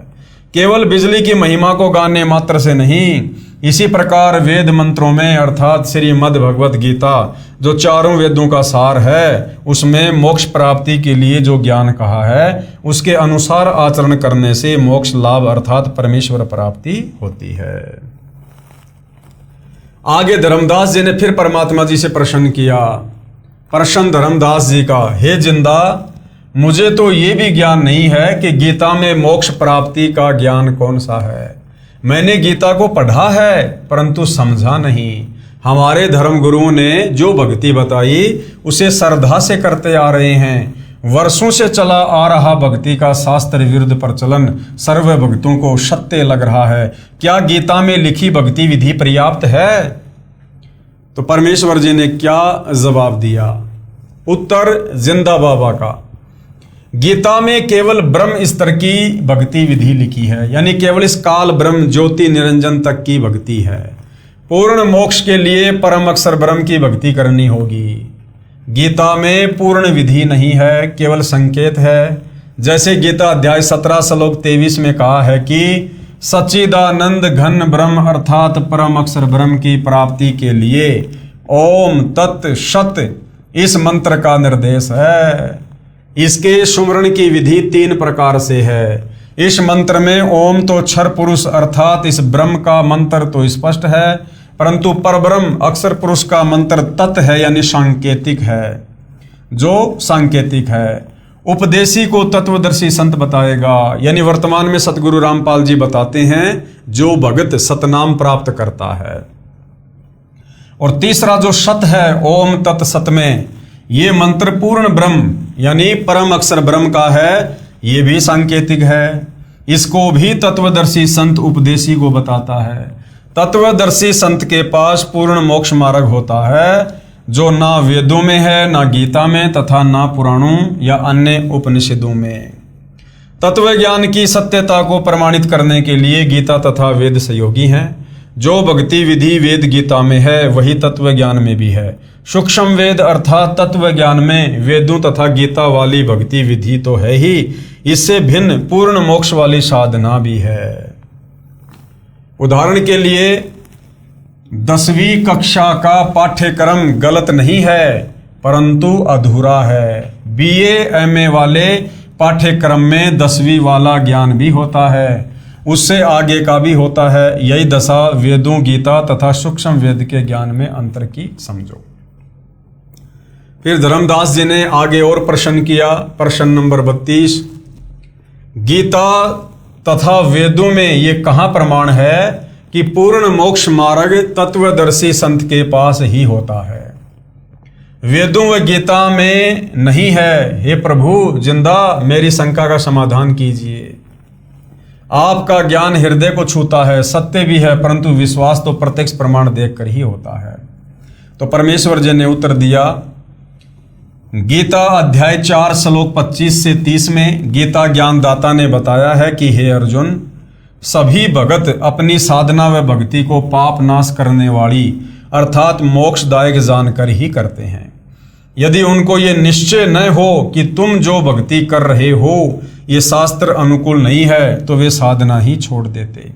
केवल बिजली की महिमा को गाने मात्र से नहीं, इसी प्रकार वेद मंत्रों में अर्थात श्रीमद् भगवत गीता जो चारों वेदों का सार है, उसमें मोक्ष प्राप्ति के लिए जो ज्ञान कहा है, उसके अनुसार आचरण करने से मोक्ष लाभ अर्थात परमेश्वर प्राप्ति होती है। आगे धर्मदास जी ने फिर परमात्मा जी से प्रश्न किया। प्रश्न धर्मदास जी का, हे जिंदा, मुझे तो ये भी ज्ञान नहीं है कि गीता में मोक्ष प्राप्ति का ज्ञान कौन सा है। मैंने गीता को पढ़ा है परंतु समझा नहीं। हमारे धर्म गुरुओं ने जो भक्ति बताई उसे श्रद्धा से करते आ रहे हैं। वर्षों से चला आ रहा भक्ति का शास्त्र विरुद्ध प्रचलन सर्व भक्तों को सत्य लग रहा है। क्या गीता में लिखी भक्ति विधि पर्याप्त है? तो परमेश्वर जी ने क्या जवाब दिया? उत्तर जिंदा बाबा का, गीता में केवल ब्रह्म स्तर की भक्ति विधि लिखी है, यानी केवल इस काल ब्रह्म ज्योति निरंजन तक की भक्ति है। पूर्ण मोक्ष के लिए परम अक्षर ब्रह्म की भक्ति करनी होगी। गीता में पूर्ण विधि नहीं है, केवल संकेत है। जैसे गीता अध्याय 17 श्लोक 23 में कहा है कि सच्चिदानंद घन ब्रह्म अर्थात परम अक्षर ब्रह्म की प्राप्ति के लिए ओम तत् सत इस मंत्र का निर्देश है। इसके सुमरण की विधि 3 प्रकार से है। इस मंत्र में ओम तो क्षर पुरुष अर्थात इस ब्रह्म का मंत्र तो स्पष्ट है, परंतु परब्रह्म अक्षर पुरुष का मंत्र तत् है, यानी सांकेतिक है, जो सांकेतिक है। उपदेशी को तत्वदर्शी संत बताएगा। यानी वर्तमान में सतगुरु रामपाल जी बताते हैं जो भगत सतनाम प्राप्त करता है। और तीसरा जो सत है ओम तत् सत में, ये मंत्र पूर्ण ब्रह्म यानी परम अक्षर ब्रह्म का है, ये भी सांकेतिक है। इसको भी तत्वदर्शी संत उपदेशी को बताता है। तत्वदर्शी संत के पास पूर्ण मोक्ष मार्ग होता है जो ना वेदों में है, ना गीता में, तथा ना पुराणों या अन्य उपनिषदों में। तत्व ज्ञान की सत्यता को प्रमाणित करने के लिए गीता तथा वेद सहयोगी हैं। जो भक्ति विधि वेद गीता में है वही तत्व ज्ञान में भी है। सूक्ष्म वेद अर्थात तत्व ज्ञान में वेदों तथा गीता वाली भक्ति विधि तो है ही, इससे भिन्न पूर्ण मोक्ष वाली साधना भी है। उदाहरण के लिए 10वीं कक्षा का पाठ्यक्रम गलत नहीं है परंतु अधूरा है। बीए एमए वाले पाठ्यक्रम में 10वीं वाला ज्ञान भी होता है, उससे आगे का भी होता है। यही दशा वेदों गीता तथा सूक्ष्म वेद के ज्ञान में अंतर की समझो। फिर धर्मदास जी ने आगे और प्रश्न किया, प्रश्न नंबर 32, गीता तथा वेदों में ये कहाँ प्रमाण है कि पूर्ण मोक्ष मार्ग तत्वदर्शी संत के पास ही होता है? वेदों व गीता में नहीं है। हे प्रभु जिंदा मेरी शंका का समाधान कीजिए। आपका ज्ञान हृदय को छूता है, सत्य भी है, परंतु विश्वास तो प्रत्यक्ष प्रमाण देखकर ही होता है। तो परमेश्वर जी ने उत्तर दिया, गीता अध्याय 4 श्लोक 25 से 30 में गीता ज्ञानदाता ने बताया है कि हे अर्जुन, सभी भगत अपनी साधना व भक्ति को पाप नाश करने वाली अर्थात मोक्षदायक जानकर ही करते हैं। यदि उनको ये निश्चय न हो कि तुम जो भक्ति कर रहे हो ये शास्त्र अनुकूल नहीं है तो वे साधना ही छोड़ देते।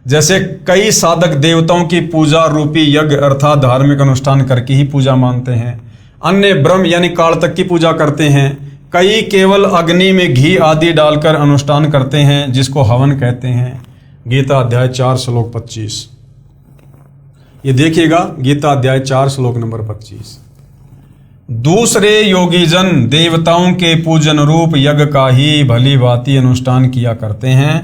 जैसे कई साधक देवताओं की पूजा रूपी यज्ञ अर्थात धार्मिक अनुष्ठान करके ही पूजा मानते हैं, अन्य ब्रह्म यानी काल तक की पूजा करते हैं, कई केवल अग्नि में घी आदि डालकर अनुष्ठान करते हैं जिसको हवन कहते हैं। गीता अध्याय 4 श्लोक 25, ये देखिएगा, गीता अध्याय 4 श्लोक नंबर 25। दूसरे योगीजन देवताओं के पूजन रूप यज्ञ का ही भली भांति अनुष्ठान किया करते हैं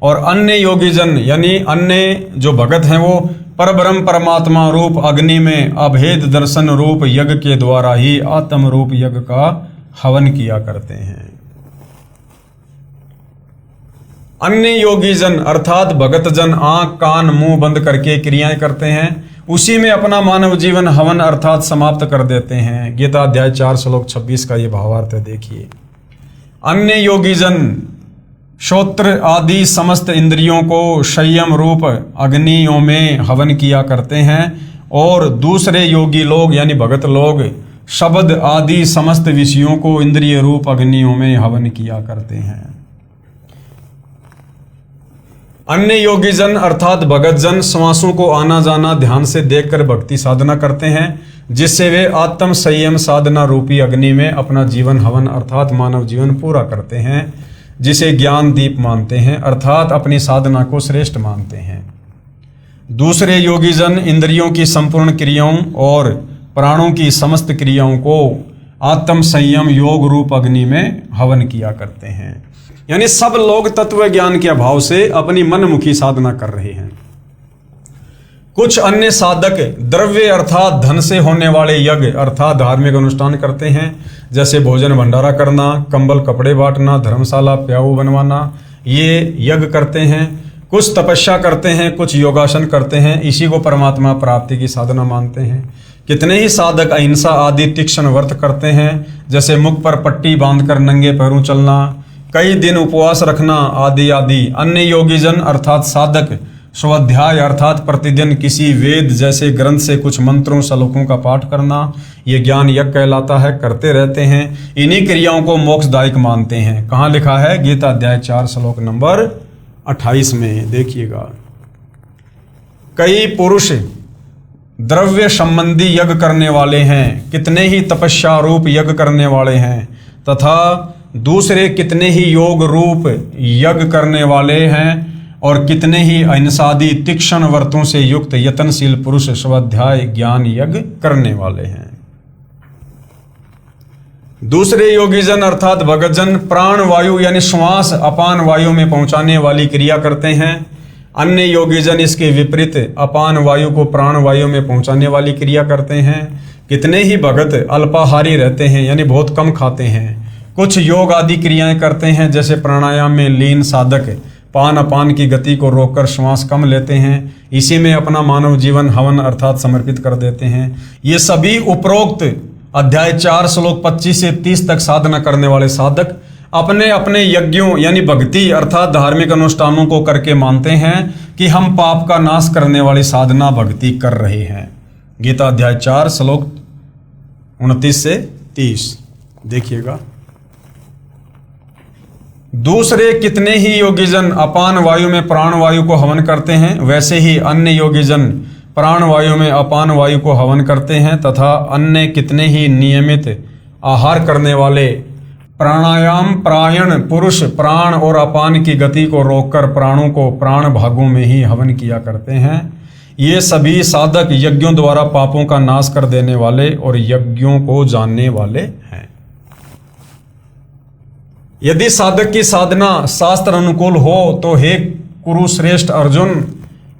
और अन्य योगीजन यानी अन्य जो भगत हैं वो परब्रह्म परमात्मा रूप अग्नि में अभेद दर्शन रूप यज्ञ के द्वारा ही आत्म रूप यज्ञ का हवन किया करते हैं। अन्य योगीजन अर्थात भगतजन आंख कान मुंह बंद करके क्रियाएं करते हैं, उसी में अपना मानव जीवन हवन अर्थात समाप्त कर देते हैं। गीता अध्याय 4 श्लोक 26 का ये भावार्थ है, देखिए। अन्य योगीजन श्रोत्र आदि समस्त इंद्रियों को संयम रूप अग्नियों में हवन किया करते हैं और दूसरे योगी लोग यानी भगत लोग शब्द आदि समस्त विषयों को इंद्रिय रूप अग्नियों में हवन किया करते हैं। अन्य योगीजन अर्थात भगतजन श्वासों को आना जाना ध्यान से देखकर भक्ति साधना करते हैं जिससे वे आत्म संयम साधना रूपी अग्नि में अपना जीवन हवन अर्थात मानव जीवन पूरा करते हैं, जिसे ज्ञान दीप मानते हैं अर्थात अपनी साधना को श्रेष्ठ मानते हैं। दूसरे योगीजन इंद्रियों की संपूर्ण क्रियाओं और प्राणों की समस्त क्रियाओं को आत्म संयम योग रूप अग्नि में हवन किया करते हैं। यानी सब लोग तत्व ज्ञान के अभाव से अपनी मनमुखी साधना कर रहे हैं। कुछ अन्य साधक द्रव्य अर्थात धन से होने वाले यज्ञ अर्थात धार्मिक अनुष्ठान करते हैं, जैसे भोजन भंडारा करना, कंबल कपड़े बांटना, धर्मशाला प्याऊ बनवाना, ये यज्ञ करते हैं। कुछ तपस्या करते हैं, कुछ योगासन करते हैं, इसी को परमात्मा प्राप्ति की साधना मानते हैं। कितने ही साधक अहिंसा आदि तीक्ष्ण व्रत करते हैं, जैसे मुख पर पट्टी बांधकर नंगे पैरों चलना, कई दिन उपवास रखना आदि आदि। अन्य योगीजन अर्थात साधक स्वाध्याय अर्थात प्रतिदिन किसी वेद जैसे ग्रंथ से कुछ मंत्रों श्लोकों का पाठ करना, ये ज्ञान यज्ञ कहलाता है, करते रहते हैं। इन्हीं क्रियाओं को मोक्षदायक मानते हैं। कहाँ लिखा है? गीता अध्याय 4 श्लोक नंबर 28 में देखिएगा। कई पुरुष द्रव्य संबंधी यज्ञ करने वाले हैं, कितने ही तपस्या रूप यज्ञ करने वाले हैं, तथा दूसरे कितने ही योग रूप यज्ञ करने वाले हैं और कितने ही अहिंसादि तीक्ष्ण व्रतों से युक्त यत्नशील पुरुष स्वाध्याय ज्ञान यज्ञ करने वाले हैं। दूसरे योगीजन अर्थात भगतजन प्राण वायु यानी श्वास अपान वायु में पहुंचाने वाली क्रिया करते हैं। अन्य योगीजन इसके विपरीत अपान वायु को प्राण वायु में पहुंचाने वाली क्रिया करते हैं। कितने ही भगत अल्पाहारी रहते हैं यानी बहुत कम खाते हैं। कुछ योग आदि क्रियाएं करते हैं, जैसे प्राणायाम में लीन साधक पान अपान की गति को रोककर श्वास कम लेते हैं, इसी में अपना मानव जीवन हवन अर्थात समर्पित कर देते हैं। ये सभी उपरोक्त अध्याय 4 श्लोक 25 से 30 तक साधना करने वाले साधक अपने अपने यज्ञों यानी भक्ति अर्थात धार्मिक अनुष्ठानों को करके मानते हैं कि हम पाप का नाश करने वाली साधना भक्ति कर रहे हैं। गीता अध्याय 4 श्लोक 29 से 30 देखिएगा। दूसरे कितने ही योगीजन अपान वायु में प्राण वायु को हवन करते हैं, वैसे ही अन्य योगीजन प्राण वायु में अपान वायु को हवन करते हैं, तथा अन्य कितने ही नियमित आहार करने वाले प्राणायाम प्रायण पुरुष प्राण और अपान की गति को रोककर प्राणों को प्राण भागों में ही हवन किया करते हैं। ये सभी साधक यज्ञों द्वारा पापों का नाश कर देने वाले और यज्ञों को जानने वाले हैं। यदि साधक की साधना शास्त्र अनुकूल हो तो हे कुरुश्रेष्ठ अर्जुन,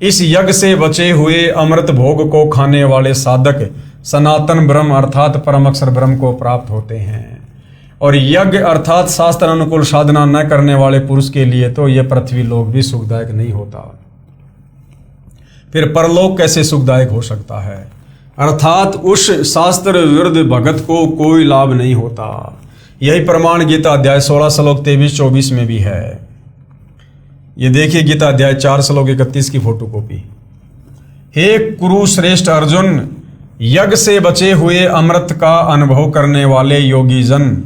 इस यज्ञ से बचे हुए अमृत भोग को खाने वाले साधक सनातन ब्रह्म अर्थात परम अक्षर ब्रह्म को प्राप्त होते हैं। और यज्ञ अर्थात शास्त्र अनुकूल साधना न करने वाले पुरुष के लिए तो यह पृथ्वी लोक भी सुखदायक नहीं होता, फिर परलोक कैसे सुखदायक हो सकता है। अर्थात उस शास्त्र विरुद्ध भगत को कोई लाभ नहीं होता। यही प्रमाण गीता अध्याय 16 श्लोक 23-24 में भी है। ये देखिए गीता अध्याय 4 श्लोक 31 की फोटोकॉपी। हे कुरुश्रेष्ठ अर्जुन, यज्ञ से बचे हुए अमृत का अनुभव करने वाले योगी जन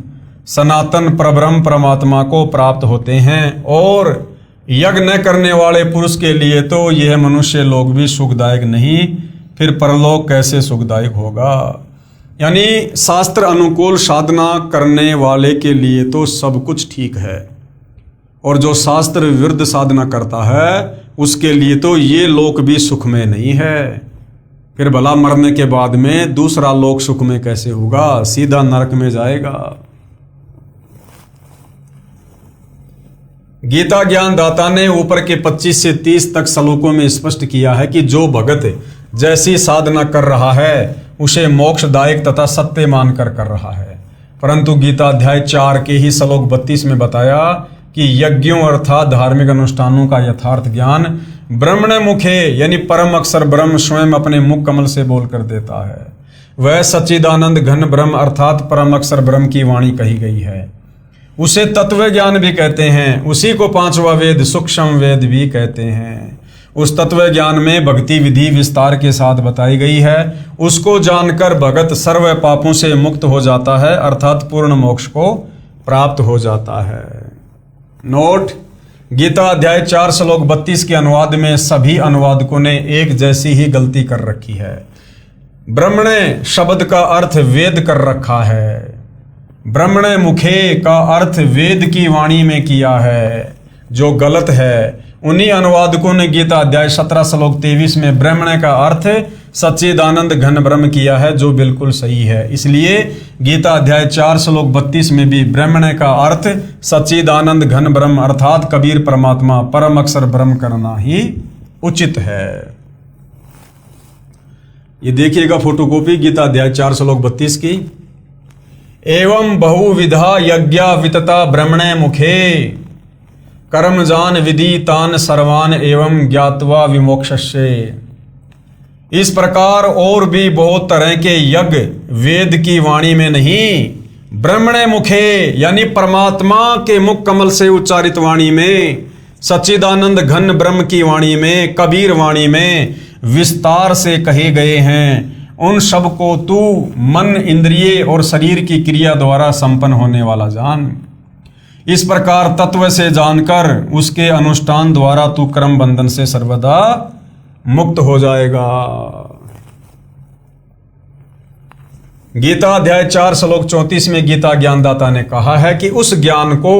सनातन परब्रह्म परमात्मा को प्राप्त होते हैं, और यज्ञ न करने वाले पुरुष के लिए तो यह मनुष्य लोक भी सुखदायक नहीं, फिर परलोक कैसे सुखदायक होगा। यानी शास्त्र अनुकूल साधना करने वाले के लिए तो सब कुछ ठीक है, और जो शास्त्र विरुद्ध साधना करता है उसके लिए तो ये लोक भी सुखमय नहीं है। फिर भला मरने के बाद में दूसरा लोक सुखमय कैसे होगा, सीधा नरक में जाएगा। गीता ज्ञान दाता ने ऊपर के 25 से 30 तक श्लोकों में स्पष्ट किया है कि जो भगत जैसी साधना कर रहा है उसे मोक्षदायक तथा सत्य मानकर कर रहा है। परंतु गीता अध्याय 4 के ही श्लोक 32 में बताया कि यज्ञों अर्थात धार्मिक अनुष्ठानों का यथार्थ ज्ञान ब्रह्मण मुखे यानी परम अक्षर ब्रह्म स्वयं अपने मुख कमल से बोलकर देता है। वह सच्चिदानंद घन ब्रह्म अर्थात परम अक्षर ब्रह्म की वाणी कही गई है। उसे तत्व ज्ञान भी कहते हैं, उसी को 5वां वेद सूक्ष्म वेद भी कहते हैं। उस तत्व ज्ञान में भक्ति विधि विस्तार के साथ बताई गई है। उसको जानकर भगत सर्व पापों से मुक्त हो जाता है अर्थात पूर्ण मोक्ष को प्राप्त हो जाता है। नोट, गीता अध्याय 4 श्लोक 32 के अनुवाद में सभी अनुवादकों ने एक जैसी ही गलती कर रखी है। ब्रह्मणे शब्द का अर्थ वेद कर रखा है। ब्रह्मणे मुखे का अर्थ वेद की वाणी में किया है, जो गलत है। उन्हीं अनुवादकों ने गीता अध्याय 17 श्लोक 23 में ब्रह्मणे का अर्थ सच्चिदानंद घन ब्रह्म किया है, जो बिल्कुल सही है। इसलिए गीता अध्याय 4 श्लोक 32 में भी ब्रह्मणे का अर्थ सच्चिदानंद घन ब्रह्म अर्थात कबीर परमात्मा परम अक्षर ब्रह्म करना ही उचित है। ये देखिएगा फोटोकॉपी गीता अध्याय 4 श्लोक 32 की। एवं बहुविधा यज्ञा वितता ब्रह्मणे मुखे कर्म जान विधि तान सर्वान एवं ज्ञात्वा विमोक्षस्य। इस प्रकार और भी बहुत तरह के यज्ञ वेद की वाणी में नहीं, ब्रह्मणे मुखे यानी परमात्मा के मुख कमल से उच्चारित वाणी में, सच्चिदानंद घन ब्रह्म की वाणी में, कबीर वाणी में विस्तार से कहे गए हैं। उन सब को तू मन इंद्रिय और शरीर की क्रिया द्वारा संपन्न होने वाला जान। इस प्रकार तत्व से जानकर उसके अनुष्ठान द्वारा तू कर्म बंधन से सर्वदा मुक्त हो जाएगा। गीता अध्याय 4 श्लोक 34 में गीता ज्ञानदाता ने कहा है कि उस ज्ञान को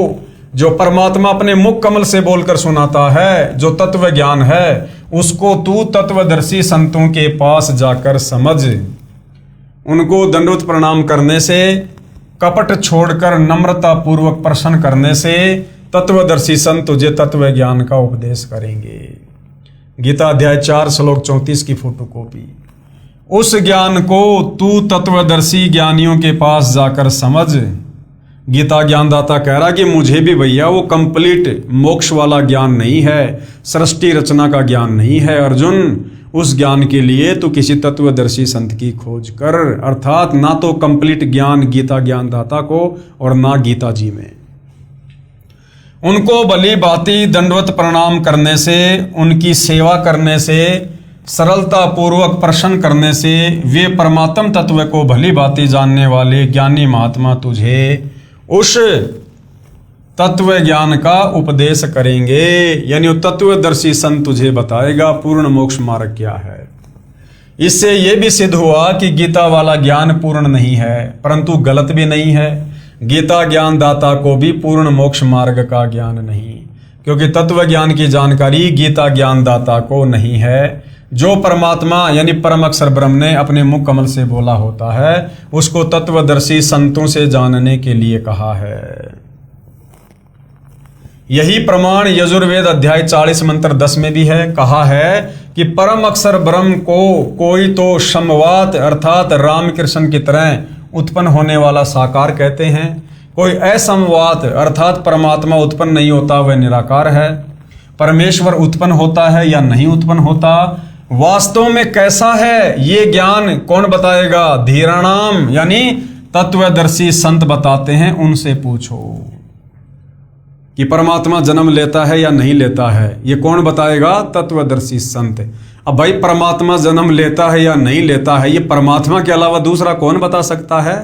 जो परमात्मा अपने मुख कमल से बोलकर सुनाता है, जो तत्व ज्ञान है, उसको तू तत्वदर्शी संतों के पास जाकर समझ। उनको दंडवत प्रणाम करने से कपट छोड़कर नम्रता पूर्वक प्रश्न करने से तत्वदर्शी संत तुझे तत्व ज्ञान का उपदेश करेंगे। गीता अध्याय 4 श्लोक 34 की फोटोकॉपी। उस ज्ञान को तू तत्वदर्शी ज्ञानियों के पास जाकर समझ। गीता ज्ञानदाता कह रहा कि मुझे भी भैया वो कंप्लीट मोक्ष वाला ज्ञान नहीं है, सृष्टि रचना का ज्ञान नहीं है अर्जुन। उस ज्ञान के लिए तू किसी तत्वदर्शी संत की खोज कर, अर्थात ना तो कंप्लीट ज्ञान गीता ज्ञानदाता को और ना गीता जी में। उनको भली भांति दंडवत प्रणाम करने से, उनकी सेवा करने से, सरलता पूर्वक प्रश्न करने से वे परमात्म तत्व को भली भांति जानने वाले ज्ञानी महात्मा तुझे उस तत्व ज्ञान का उपदेश करेंगे। यानी वो तत्वदर्शी संत तुझे बताएगा पूर्ण मोक्ष मार्ग क्या है। इससे यह भी सिद्ध हुआ कि गीता वाला ज्ञान पूर्ण नहीं है, परंतु गलत भी नहीं है। गीता ज्ञानदाता को भी पूर्ण मोक्ष मार्ग का ज्ञान नहीं, क्योंकि तत्व ज्ञान की जानकारी गीता ज्ञानदाता को नहीं है। जो परमात्मा यानी परम अक्षर ब्रह्म ने अपने मुख कमल से बोला होता है, उसको तत्वदर्शी संतों से जानने के लिए कहा है। यही प्रमाण यजुर्वेद अध्याय 40 मंत्र 10 में भी है। कहा है कि परम अक्षर ब्रह्म को कोई तो समवात अर्थात रामकृष्ण की तरह उत्पन्न होने वाला साकार कहते हैं, कोई असमवात अर्थात परमात्मा उत्पन्न नहीं होता, वह निराकार है। परमेश्वर उत्पन्न होता है या नहीं उत्पन्न होता, वास्तव में कैसा है ये ज्ञान कौन बताएगा? धीराणाम यानी तत्वदर्शी संत बताते हैं, उनसे पूछो कि परमात्मा जन्म लेता है या नहीं लेता है, ये कौन बताएगा? तत्वदर्शी संत। अब भाई परमात्मा जन्म लेता है या नहीं लेता है, ये परमात्मा के अलावा दूसरा कौन बता सकता है?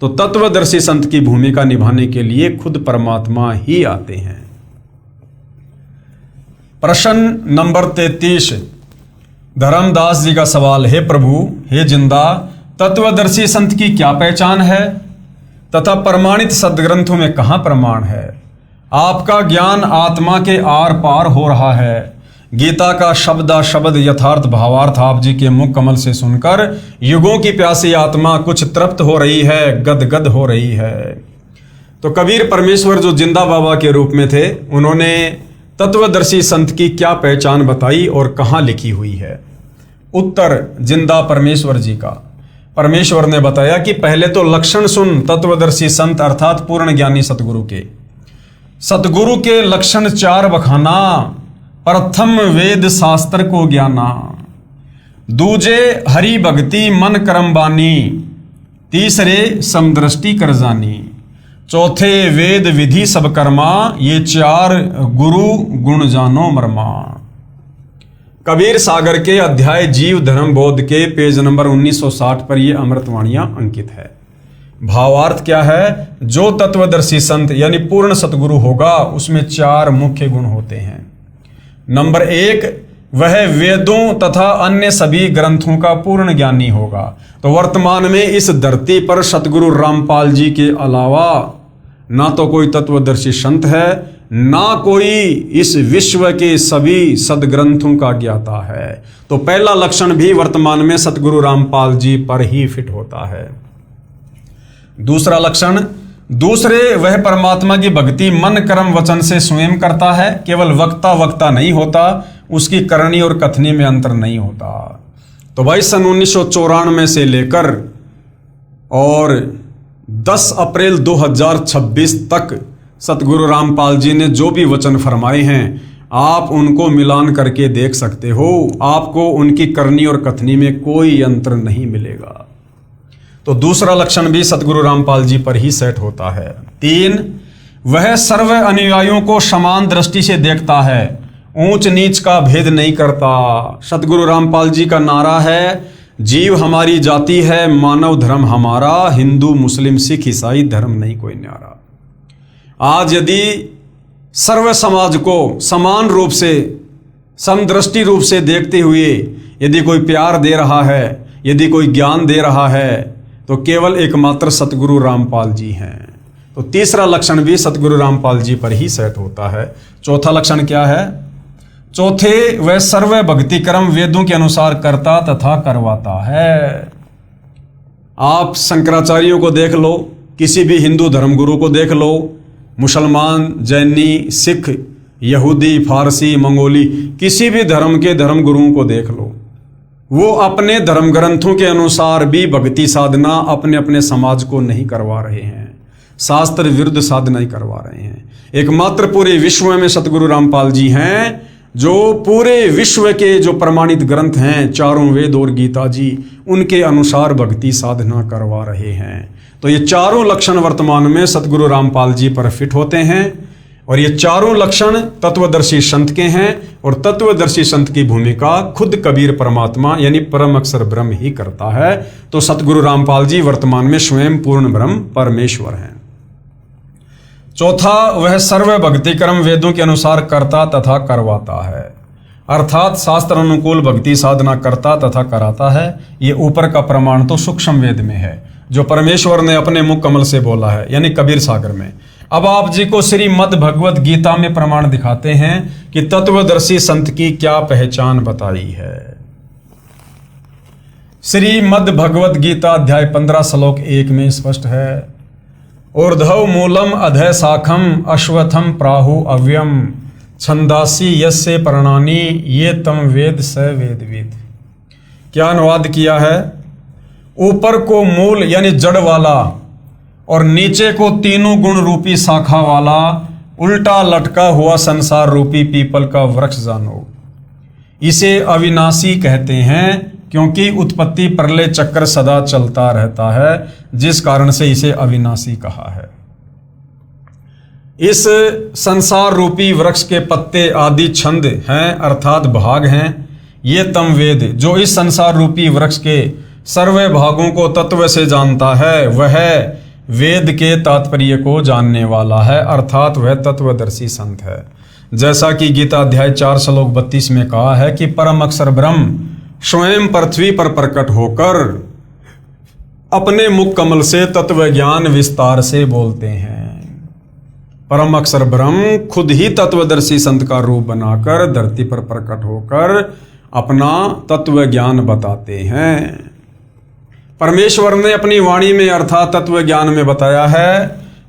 तो तत्वदर्शी संत की भूमिका निभाने के लिए खुद परमात्मा ही आते हैं। प्रश्न नंबर 33 धर्मदास जी का सवाल है, प्रभु हे जिंदा, तत्वदर्शी संत की क्या पहचान है तथा प्रमाणित सदग्रंथों में कहां प्रमाण है? आपका ज्ञान आत्मा के आर पार हो रहा है। गीता का शब्दा शब्द यथार्थ भावार्थ आप जी के मुख कमल से सुनकर युगों की प्यासी आत्मा कुछ तृप्त हो रही है, गदगद हो रही है। तो कबीर परमेश्वर जो जिंदा बाबा के रूप में थे, उन्होंने तत्वदर्शी संत की क्या पहचान बताई और कहाँ लिखी हुई है? उत्तर जिंदा परमेश्वर जी का। परमेश्वर ने बताया कि पहले तो लक्षण सुन तत्वदर्शी संत अर्थात पूर्ण ज्ञानी सतगुरु के। सतगुरु के लक्षण 4 बखाना। प्रथम वेद शास्त्र को ज्ञाना, दूजे हरि भक्ति मन कर्म बानी, तीसरे समदृष्टि कर जानी, चौथे वेद विधि सब कर्मा, ये 4 गुरु गुण जानो मरमा। कबीर सागर के अध्याय जीव धर्म बोध के पेज नंबर 1960 पर ये अमृतवाणियां अंकित है। भावार्थ क्या है? जो तत्वदर्शी संत यानी पूर्ण सतगुरु होगा उसमें 4 मुख्य गुण होते हैं। नंबर 1, वह वेदों तथा अन्य सभी ग्रंथों का पूर्ण ज्ञानी होगा। तो वर्तमान में इस धरती पर सतगुरु रामपाल जी के अलावा ना तो कोई तत्वदर्शी संत है, ना कोई इस विश्व के सभी सदग्रंथों का ज्ञाता है। तो पहला लक्षण भी वर्तमान में सतगुरु रामपाल जी पर ही फिट होता है। दूसरा लक्षण, दूसरे वह परमात्मा की भक्ति मन कर्म वचन से स्वयं करता है, केवल वक्ता वक्ता नहीं होता, उसकी करनी और कथनी में अंतर नहीं होता। तो भाई सन 1994 से लेकर और 10 अप्रैल 2026 तक सतगुरु रामपाल जी ने जो भी वचन फरमाए हैं, आप उनको मिलान करके देख सकते हो। आपको उनकी करनी और कथनी में कोई अंतर नहीं मिलेगा। तो दूसरा लक्षण भी सतगुरु रामपाल जी पर ही सेट होता है। 3, वह सर्व अनुयायियों को समान दृष्टि से देखता है, ऊंच नीच का भेद नहीं करता। सतगुरु रामपाल जी का नारा है, जीव हमारी जाति है, मानव धर्म हमारा, हिंदू मुस्लिम सिख ईसाई धर्म नहीं कोई न्यारा। आज यदि सर्व समाज को समान रूप से समदृष्टि रूप से देखते हुए यदि कोई प्यार दे रहा है, यदि कोई ज्ञान दे रहा है, तो केवल एकमात्र सतगुरु रामपाल जी हैं। तो तीसरा लक्षण भी सतगुरु रामपाल जी पर ही सेट होता है। चौथा लक्षण क्या है? चौथे, वह सर्व भक्ति कर्म वेदों के अनुसार करता तथा करवाता है। आप शंकराचार्यों को देख लो, किसी भी हिंदू धर्मगुरु को देख लो, मुसलमान, जैनी, सिख, यहूदी, फारसी, मंगोली, किसी भी धर्म के धर्मगुरुओं को देख लो, वो अपने धर्म ग्रंथों के अनुसार भी भक्ति साधना अपने अपने समाज को नहीं करवा रहे हैं, शास्त्र विरुद्ध साधना ही करवा रहे हैं। एकमात्र पूरे विश्व में सतगुरु रामपाल जी हैं जो पूरे विश्व के जो प्रमाणित ग्रंथ हैं, चारों वेद और गीता जी, उनके अनुसार भक्ति साधना करवा रहे हैं। तो ये चारों लक्षण वर्तमान में सतगुरु रामपाल जी पर फिट होते हैं और ये चारों लक्षण तत्वदर्शी संत के हैं और तत्वदर्शी संत की भूमिका खुद कबीर परमात्मा यानी परम अक्षर ब्रह्म ही करता है। तो सतगुरु रामपाल जी वर्तमान में स्वयं पूर्ण ब्रह्म परमेश्वर हैं। चौथा, वह सर्व भक्ति कर्म वेदों के अनुसार करता तथा करवाता है, अर्थात शास्त्र अनुकूल भक्ति साधना करता तथा कराता है। ये ऊपर का प्रमाण तो सूक्ष्म वेद में है जो परमेश्वर ने अपने मुख कमल से बोला है, यानी कबीर सागर में। अब आप जी को श्रीमद् भगवत गीता में प्रमाण दिखाते हैं कि तत्वदर्शी संत की क्या पहचान बताई है। श्रीमद् भगवत गीता अध्याय 15 श्लोक 1 में स्पष्ट है, ऊर्ध्व मूलम अधः शाखम अश्वत्थम प्राहु अव्यम छंदासी यस्य पर्णानि ये तम वेद स वेदविद। क्या अनुवाद किया है? ऊपर को मूल यानी जड़ वाला और नीचे को तीनों गुण रूपी शाखा वाला उल्टा लटका हुआ संसार रूपी पीपल का वृक्ष जानो। इसे अविनाशी कहते हैं क्योंकि उत्पत्ति प्रलय चक्र सदा चलता रहता है, जिस कारण से इसे अविनाशी कहा है। इस संसार रूपी वृक्ष के पत्ते आदि छंद हैं अर्थात भाग हैं। ये तम वेद जो इस संसार रूपी वृक्ष के सर्वे भागों को तत्व से जानता है, वह वेद के तात्पर्य को जानने वाला है, अर्थात वह तत्वदर्शी संत है। जैसा कि गीता अध्याय 4 श्लोक 32 में कहा है कि परम अक्षर ब्रह्म स्वयं पृथ्वी पर प्रकट होकर अपने मुख कमल से तत्व ज्ञान विस्तार से बोलते हैं। परम अक्षर ब्रह्म खुद ही तत्वदर्शी संत का रूप बनाकर धरती पर प्रकट होकर अपना तत्व ज्ञान बताते हैं। परमेश्वर ने अपनी वाणी में अर्थात तत्व ज्ञान में बताया है,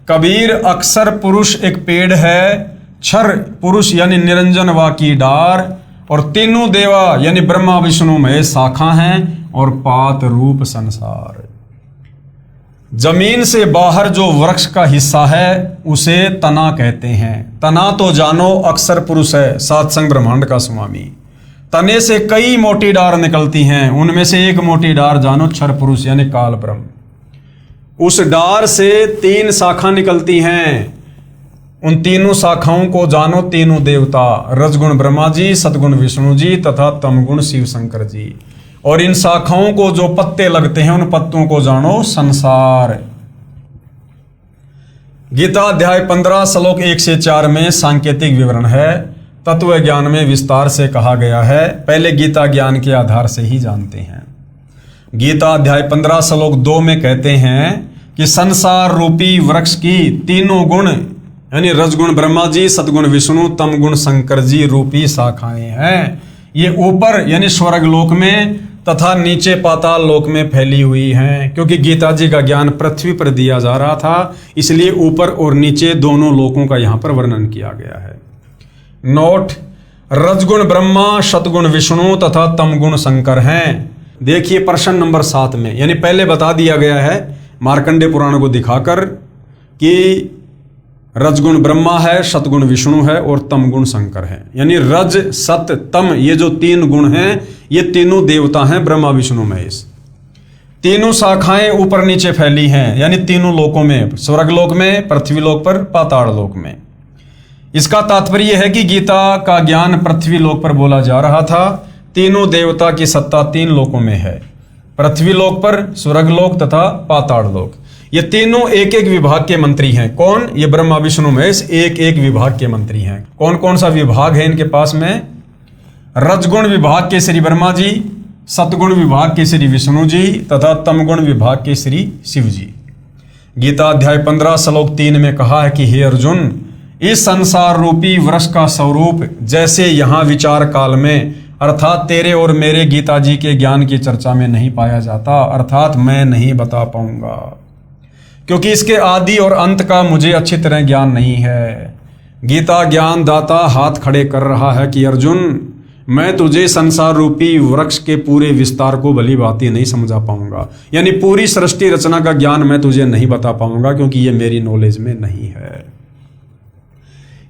कबीर अक्षर पुरुष एक पेड़ है, क्षर पुरुष यानी निरंजन वा की डार, और तीनों देवा यानी ब्रह्मा विष्णु महेश शाखा हैं, और पात रूप संसार। जमीन से बाहर जो वृक्ष का हिस्सा है उसे तना कहते हैं। तना तो जानो अक्षर पुरुष है, सातसंग ब्रह्मांड का स्वामी। तने से कई मोटी डार निकलती हैं, उनमें से एक मोटी डार जानो क्षर पुरुष यानी काल ब्रह्म। उस डार से 3 शाखा निकलती हैं, उन तीनों शाखाओं को जानो तीनों देवता, रजगुण ब्रह्मा जी, सतगुण विष्णु जी तथा तमगुण शिव शंकर जी। और इन शाखाओं को जो पत्ते लगते हैं उन पत्तों को जानो संसार। गीता अध्याय 15 श्लोक 1 से 4 में सांकेतिक विवरण है, तत्व ज्ञान में विस्तार से कहा गया है। पहले गीता ज्ञान के आधार से ही जानते हैं। गीता अध्याय 15 श्लोक 2 में कहते हैं कि संसार रूपी वृक्ष की तीनों गुण यानी रजगुण ब्रह्मा जी, सतगुण विष्णु, तमगुण शंकर जी रूपी शाखाएं हैं। ये ऊपर यानी स्वर्ग लोक में तथा नीचे पाताल लोक में फैली हुई हैं। क्योंकि गीता जी का ज्ञान पृथ्वी पर दिया जा रहा था, इसलिए ऊपर और नीचे दोनों लोकों का यहाँ पर वर्णन किया गया है। नोट, रजगुण ब्रह्मा, सतगुण विष्णु तथा तमगुण शंकर हैं। देखिए प्रश्न नंबर 7 में, यानी पहले बता दिया गया है मार्कंडेय पुराण को दिखाकर कि रजगुण ब्रह्मा है, सतगुण विष्णु है और तमगुण शंकर है। यानी रज सत तम ये जो 3 गुण हैं ये तीनों देवता हैं, ब्रह्मा विष्णु महेश। तीनों शाखाएं ऊपर नीचे फैली हैं, यानी तीनों लोकों में, स्वर्ग लोक में, पृथ्वी लोक पर, पाताल लोक में। इसका तात्पर्य है कि गीता का ज्ञान पृथ्वी लोक पर बोला जा रहा था। तीनों देवता की सत्ता 3 लोकों में है, पृथ्वी लोक पर, स्वर्ग लोक तथा पाताल लोक। ये तीनों एक एक विभाग के मंत्री हैं। कौन? ये ब्रह्मा विष्णु महेश एक एक विभाग के मंत्री हैं। कौन कौन सा विभाग है इनके पास में? रजगुण विभाग के श्री ब्रह्मा जी, सतगुण विभाग के श्री विष्णु जी तथा तमगुण विभाग के श्री शिव जी। गीता अध्याय 15 श्लोक 3 में कहा है कि हे अर्जुन, इस संसार रूपी वृक्ष का स्वरूप जैसे यहाँ विचार काल में अर्थात तेरे और मेरे गीता जी के ज्ञान की चर्चा में नहीं पाया जाता, अर्थात मैं नहीं बता पाऊंगा, क्योंकि इसके आदि और अंत का मुझे अच्छी तरह ज्ञान नहीं है। गीता ज्ञान दाता हाथ खड़े कर रहा है कि अर्जुन, मैं तुझे संसार रूपी वृक्ष के पूरे विस्तार को भली भांति नहीं समझा पाऊंगा, यानी पूरी सृष्टि रचना का ज्ञान मैं तुझे नहीं बता पाऊंगा, क्योंकि ये मेरी नॉलेज में नहीं है।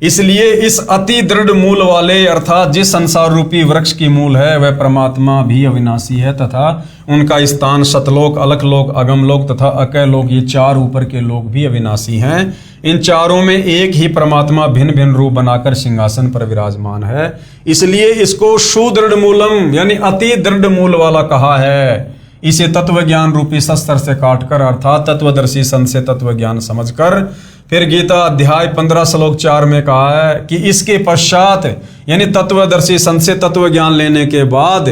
इसलिए इस अति दृढ़ मूल वाले अर्थात जिस संसार रूपी वृक्ष की मूल है वह परमात्मा भी अविनाशी है, तथा उनका स्थान सतलोक, अलखलोक, अगमलोक तथा अकैलोक, ये चार ऊपर के लोग भी अविनाशी हैं। इन चारों में एक ही परमात्मा भिन्न भिन्न रूप बनाकर सिंहासन पर विराजमान है। इसलिए इसको सुदृढ़ मूलम यानी अति दृढ़ मूल वाला कहा है। इसे तत्व ज्ञान रूपी शस्त्र से काटकर अर्थात तत्वदर्शी संत से तत्व ज्ञान समझकर फिर गीता अध्याय 15 श्लोक 4 में कहा है कि इसके पश्चात यानी तत्वदर्शी संत से तत्व ज्ञान लेने के बाद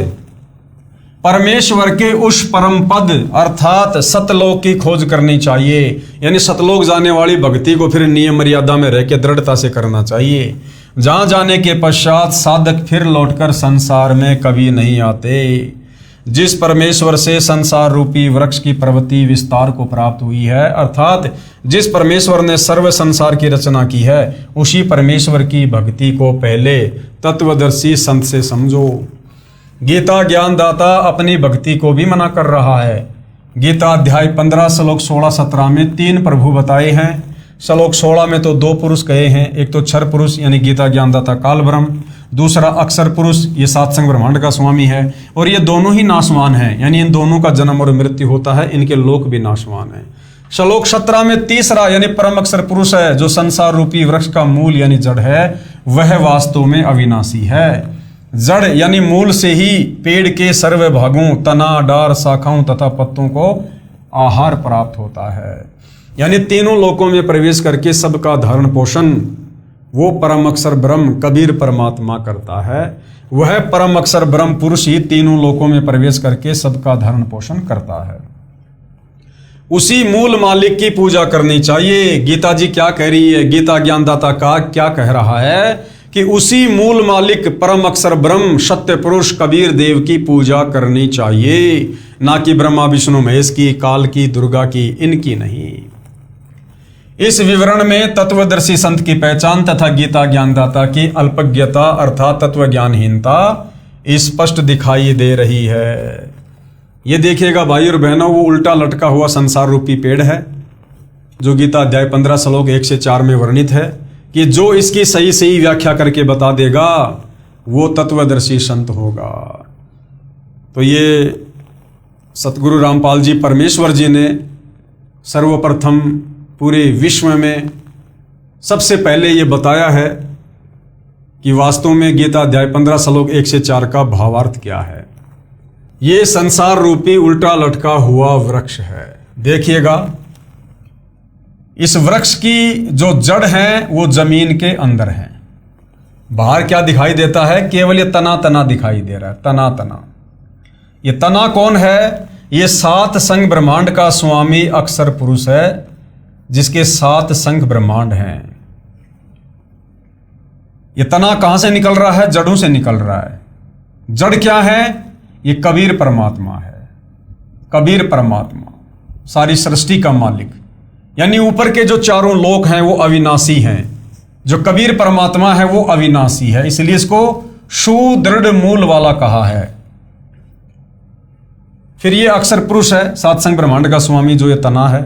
परमेश्वर के उस परम पद अर्थात सतलोक की खोज करनी चाहिए। यानी सतलोक जाने वाली भक्ति को फिर नियम मर्यादा में रह के दृढ़ता से करना चाहिए। जहां जाने के पश्चात साधक फिर लौटकर संसार में कभी नहीं आते। जिस परमेश्वर से संसार रूपी वृक्ष की प्रवृत्ति विस्तार को प्राप्त हुई है अर्थात जिस परमेश्वर ने सर्व संसार की रचना की है उसी परमेश्वर की भक्ति को पहले तत्वदर्शी संत से समझो। गीता ज्ञानदाता अपनी भक्ति को भी मना कर रहा है। गीता अध्याय 15 श्लोक 16-17 में 3 प्रभु बताए हैं। श्लोक 16 में तो 2 पुरुष कहे हैं, एक तो क्षर पुरुष यानी गीता ज्ञानदाता काल ब्रह्म, दूसरा अक्षर पुरुष ये सात संग ब्रह्मांड का स्वामी है, और ये दोनों ही नाशवान हैं, यानी इन दोनों का जन्म और मृत्यु होता है, इनके लोक भी नाशवान है। श्लोक 17 में तीसरा यानी परम अक्षर पुरुष है जो संसार रूपी वृक्ष का मूल यानी जड़ है, वह वास्तव में अविनाशी है। जड़ यानी मूल से ही पेड़ के सर्व भागों तना, डार, शाखाओं तथा पत्तों को आहार प्राप्त होता है। यानी तीनों लोकों में प्रवेश करके सबका धारण पोषण वो परम अक्षर ब्रह्म कबीर परमात्मा करता है। वह परम अक्षर ब्रह्म पुरुष ही तीनों लोकों में प्रवेश करके सबका धारण पोषण करता है। उसी मूल मालिक की पूजा करनी चाहिए। गीता जी क्या कह रही है, गीता ज्ञानदाता का क्या कह रहा है कि उसी मूल मालिक परम अक्षर ब्रह्म सत्य पुरुष कबीर देव की पूजा करनी चाहिए, ना कि ब्रह्मा विष्णु महेश की, काल की, दुर्गा की, इनकी नहीं। इस विवरण में तत्वदर्शी संत की पहचान तथा गीता ज्ञानदाता की अल्पज्ञता अर्थात तत्व ज्ञानहीनता स्पष्ट दिखाई दे रही है। ये देखिएगा भाई और बहनों, वो उल्टा लटका हुआ संसार रूपी पेड़ है जो गीता अध्याय 15 श्लोक 1 से 4 में वर्णित है कि जो इसकी सही सही व्याख्या करके बता देगा वो तत्वदर्शी संत होगा। तो ये सतगुरु रामपाल जी परमेश्वर जी ने सर्वप्रथम पूरे विश्व में सबसे पहले ये बताया है कि वास्तव में गीता अध्याय 15 श्लोक 1 से 4 का भावार्थ क्या है। ये संसार रूपी उल्टा लटका हुआ वृक्ष है। देखिएगा, इस वृक्ष की जो जड़ है वो जमीन के अंदर है। बाहर क्या दिखाई देता है, केवल ये तना तना दिखाई दे रहा है, तना तना। ये तना कौन है, ये 7 संग ब्रह्मांड का स्वामी अक्षर पुरुष है जिसके 7 संग ब्रह्मांड हैं। ये तना कहां से निकल रहा है, जड़ों से निकल रहा है। जड़ क्या है, ये कबीर परमात्मा है। कबीर परमात्मा सारी सृष्टि का मालिक, यानी ऊपर के जो चारों लोक हैं वो अविनाशी हैं, जो कबीर परमात्मा है वो अविनाशी है, इसलिए इसको सुदृढ़ मूल वाला कहा है। फिर ये अक्षर पुरुष है, 7 संग ब्रह्मांड का स्वामी जो ये तना है।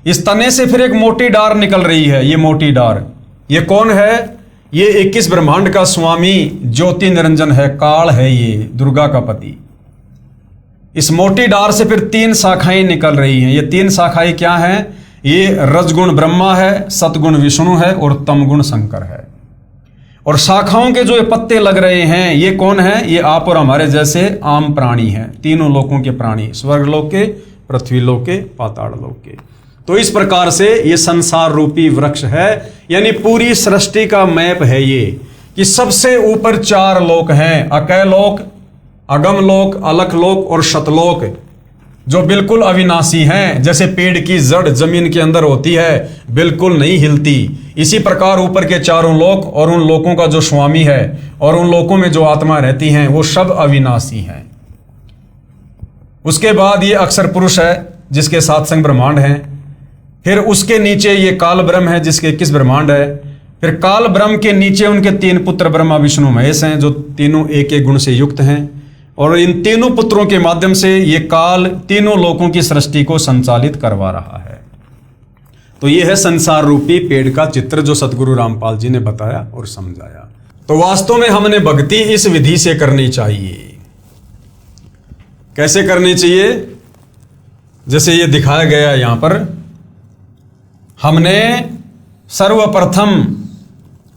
इस तने से फिर एक मोटी डार निकल रही है। ये मोटी डार ये कौन है, ये 21 ब्रह्मांड का स्वामी ज्योति निरंजन है, काल है, ये दुर्गा का पति। इस मोटी डार से फिर 3 शाखाएं निकल रही हैं। ये 3 शाखाएं क्या हैं, ये रजगुण ब्रह्मा है, सतगुण विष्णु है और तमगुण शंकर है। और शाखाओं के जो ये पत्ते लग रहे हैं ये कौन है, ये आप और हमारे जैसे आम प्राणी हैं, तीनों लोकों के प्राणी, स्वर्गलोक के, पृथ्वीलोक के, पाताल लोक के। तो इस प्रकार से ये संसार रूपी वृक्ष है, यानी पूरी सृष्टि का मैप है ये कि सबसे ऊपर 4 लोक हैं, अकैलोक, अगमलोक, अलखलोक और शतलोक, जो बिल्कुल अविनाशी हैं। जैसे पेड़ की जड़ जमीन के अंदर होती है, बिल्कुल नहीं हिलती, इसी प्रकार ऊपर के चारों लोक और उन लोकों का जो स्वामी है और उन लोकों में जो आत्मा रहती हैं वो सब अविनाशी हैं। उसके बाद ये अक्षर पुरुष है जिसके 7 संग ब्रह्मांड हैं। फिर उसके नीचे ये काल ब्रह्म है जिसके 21 ब्रह्मांड है। फिर काल ब्रह्म के नीचे उनके 3 पुत्र ब्रह्मा विष्णु महेश हैं, जो तीनों एक एक गुण से युक्त हैं। और इन तीनों पुत्रों के माध्यम से ये काल तीनों लोकों की सृष्टि को संचालित करवा रहा है। तो ये है संसार रूपी पेड़ का चित्र जो सतगुरु रामपाल जी ने बताया और समझाया। तो वास्तव में हमने भक्ति इस विधि से करनी चाहिए। कैसे करनी चाहिए? जैसे ये दिखाया गया यहां पर, हमने सर्वप्रथम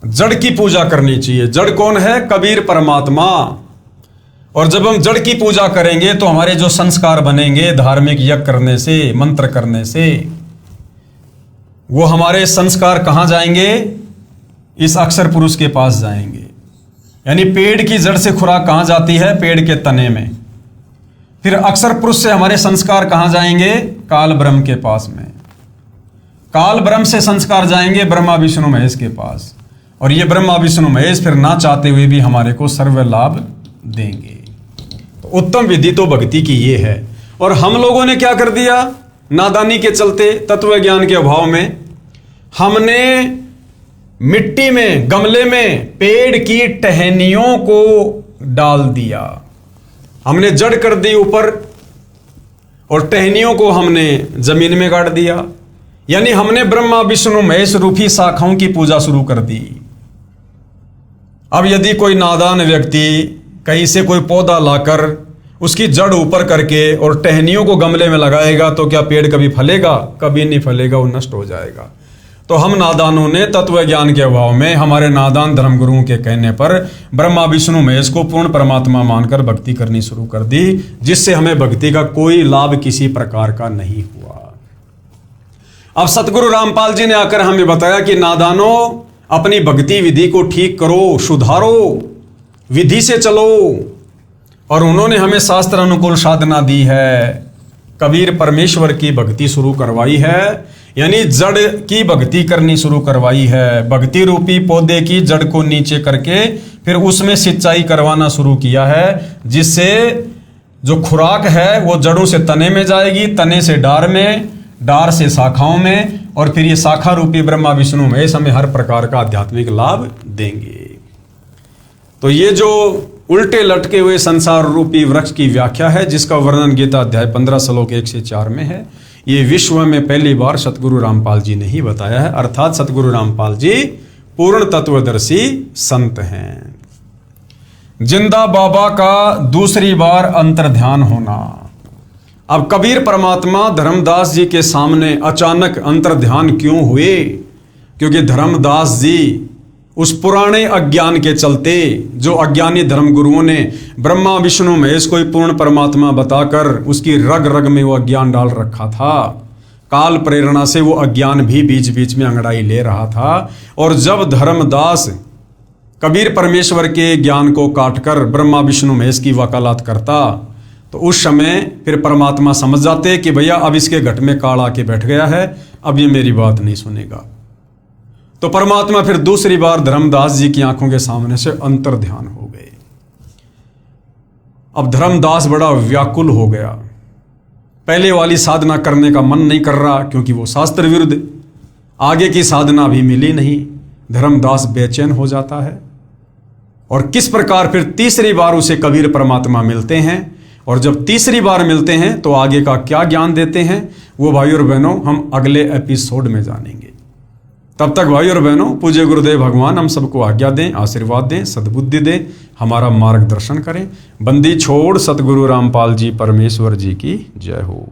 जड़ की पूजा करनी चाहिए। जड़ कौन है? कबीर परमात्मा। और जब हम जड़ की पूजा करेंगे तो हमारे जो संस्कार बनेंगे धार्मिक यज्ञ करने से, मंत्र करने से, वो हमारे संस्कार कहां जाएंगे? इस अक्षर पुरुष के पास जाएंगे। यानी पेड़ की जड़ से खुराक कहां जाती है? पेड़ के तने में। फिर अक्षर पुरुष से हमारे संस्कार कहां जाएंगे? काल ब्रह्म के पास में। काल ब्रह्म से संस्कार जाएंगे ब्रह्मा विष्णु महेश के पास। और ये ब्रह्मा विष्णु महेश फिर ना चाहते हुए भी हमारे को सर्व लाभ देंगे। तो उत्तम विधि तो भक्ति की ये है। और हम लोगों ने क्या कर दिया? नादानी के चलते, तत्व ज्ञान के अभाव में, हमने मिट्टी में, गमले में पेड़ की टहनियों को डाल दिया। हमने जड़ कर दी ऊपर और टहनियों को हमने जमीन में गाड़ दिया। यानी हमने ब्रह्मा विष्णु महेश रूपी शाखाओं की पूजा शुरू कर दी। अब यदि कोई नादान व्यक्ति कहीं से कोई पौधा लाकर उसकी जड़ ऊपर करके और टहनियों को गमले में लगाएगा तो क्या पेड़ कभी फलेगा? कभी नहीं फलेगा, वो नष्ट हो जाएगा। तो हम नादानों ने तत्व ज्ञान के अभाव में, हमारे नादान धर्मगुरुओं के कहने पर ब्रह्मा विष्णु महेश को पूर्ण परमात्मा मानकर भक्ति करनी शुरू कर दी, जिससे हमें भक्ति का कोई लाभ किसी प्रकार का नहीं हुआ। अब सतगुरु रामपाल जी ने आकर हमें बताया कि नादानों, अपनी भक्ति विधि को ठीक करो, सुधारो, विधि से चलो। और उन्होंने हमें शास्त्र अनुकूल साधना दी है। कबीर परमेश्वर की भक्ति शुरू करवाई है, यानी जड़ की भक्ति करनी शुरू करवाई है। भक्ति रूपी पौधे की जड़ को नीचे करके फिर उसमें सिंचाई करवाना शुरू किया है, जिससे जो खुराक है वो जड़ों से तने में जाएगी, तने से डार में, डार से शाखाओं में, और फिर ये शाखा रूपी ब्रह्मा विष्णु महेश हमें हर प्रकार का आध्यात्मिक लाभ देंगे। तो ये जो उल्टे लटके हुए संसार रूपी वृक्ष की व्याख्या है, जिसका वर्णन गीता अध्याय 15 श्लोक 1 से 4 में है, ये विश्व में पहली बार सतगुरु रामपाल जी ने ही बताया है। अर्थात सतगुरु रामपाल जी पूर्ण तत्वदर्शी संत हैं। जिंदा बाबा का दूसरी बार अंतर्ध्यान होना। अब कबीर परमात्मा धर्मदास जी के सामने अचानक अंतर्ध्यान क्यों हुए? क्योंकि धर्मदास जी उस पुराने अज्ञान के चलते, जो अज्ञानी धर्मगुरुओं ने ब्रह्मा विष्णु महेश को ही पूर्ण परमात्मा बताकर उसकी रग रग में वो अज्ञान डाल रखा था। काल प्रेरणा से वो अज्ञान भी बीच बीच में अंगड़ाई ले रहा था। और जब धर्मदास कबीर परमेश्वर के ज्ञान को काटकर ब्रह्मा विष्णु महेश की वकालत करता, तो उस समय फिर परमात्मा समझ जाते कि भैया अब इसके घट में काल आके बैठ गया है, अब ये मेरी बात नहीं सुनेगा। तो परमात्मा फिर दूसरी बार धर्मदास जी की आंखों के सामने से अंतर्ध्यान हो गए। अब धर्मदास बड़ा व्याकुल हो गया। पहले वाली साधना करने का मन नहीं कर रहा, क्योंकि वो शास्त्र विरुद्ध, आगे की साधना भी मिली नहीं। धर्मदास बेचैन हो जाता है। और किस प्रकार फिर तीसरी बार उसे कबीर परमात्मा मिलते हैं, और जब तीसरी बार मिलते हैं तो आगे का क्या ज्ञान देते हैं, वो भाई और बहनों हम अगले एपिसोड में जानेंगे। तब तक भाई और बहनों, पूज्य गुरुदेव भगवान हम सबको आज्ञा दें, आशीर्वाद दें, सद्बुद्धि दें, हमारा मार्गदर्शन करें। बंदी छोड़ सतगुरु रामपाल जी परमेश्वर जी की जय हो।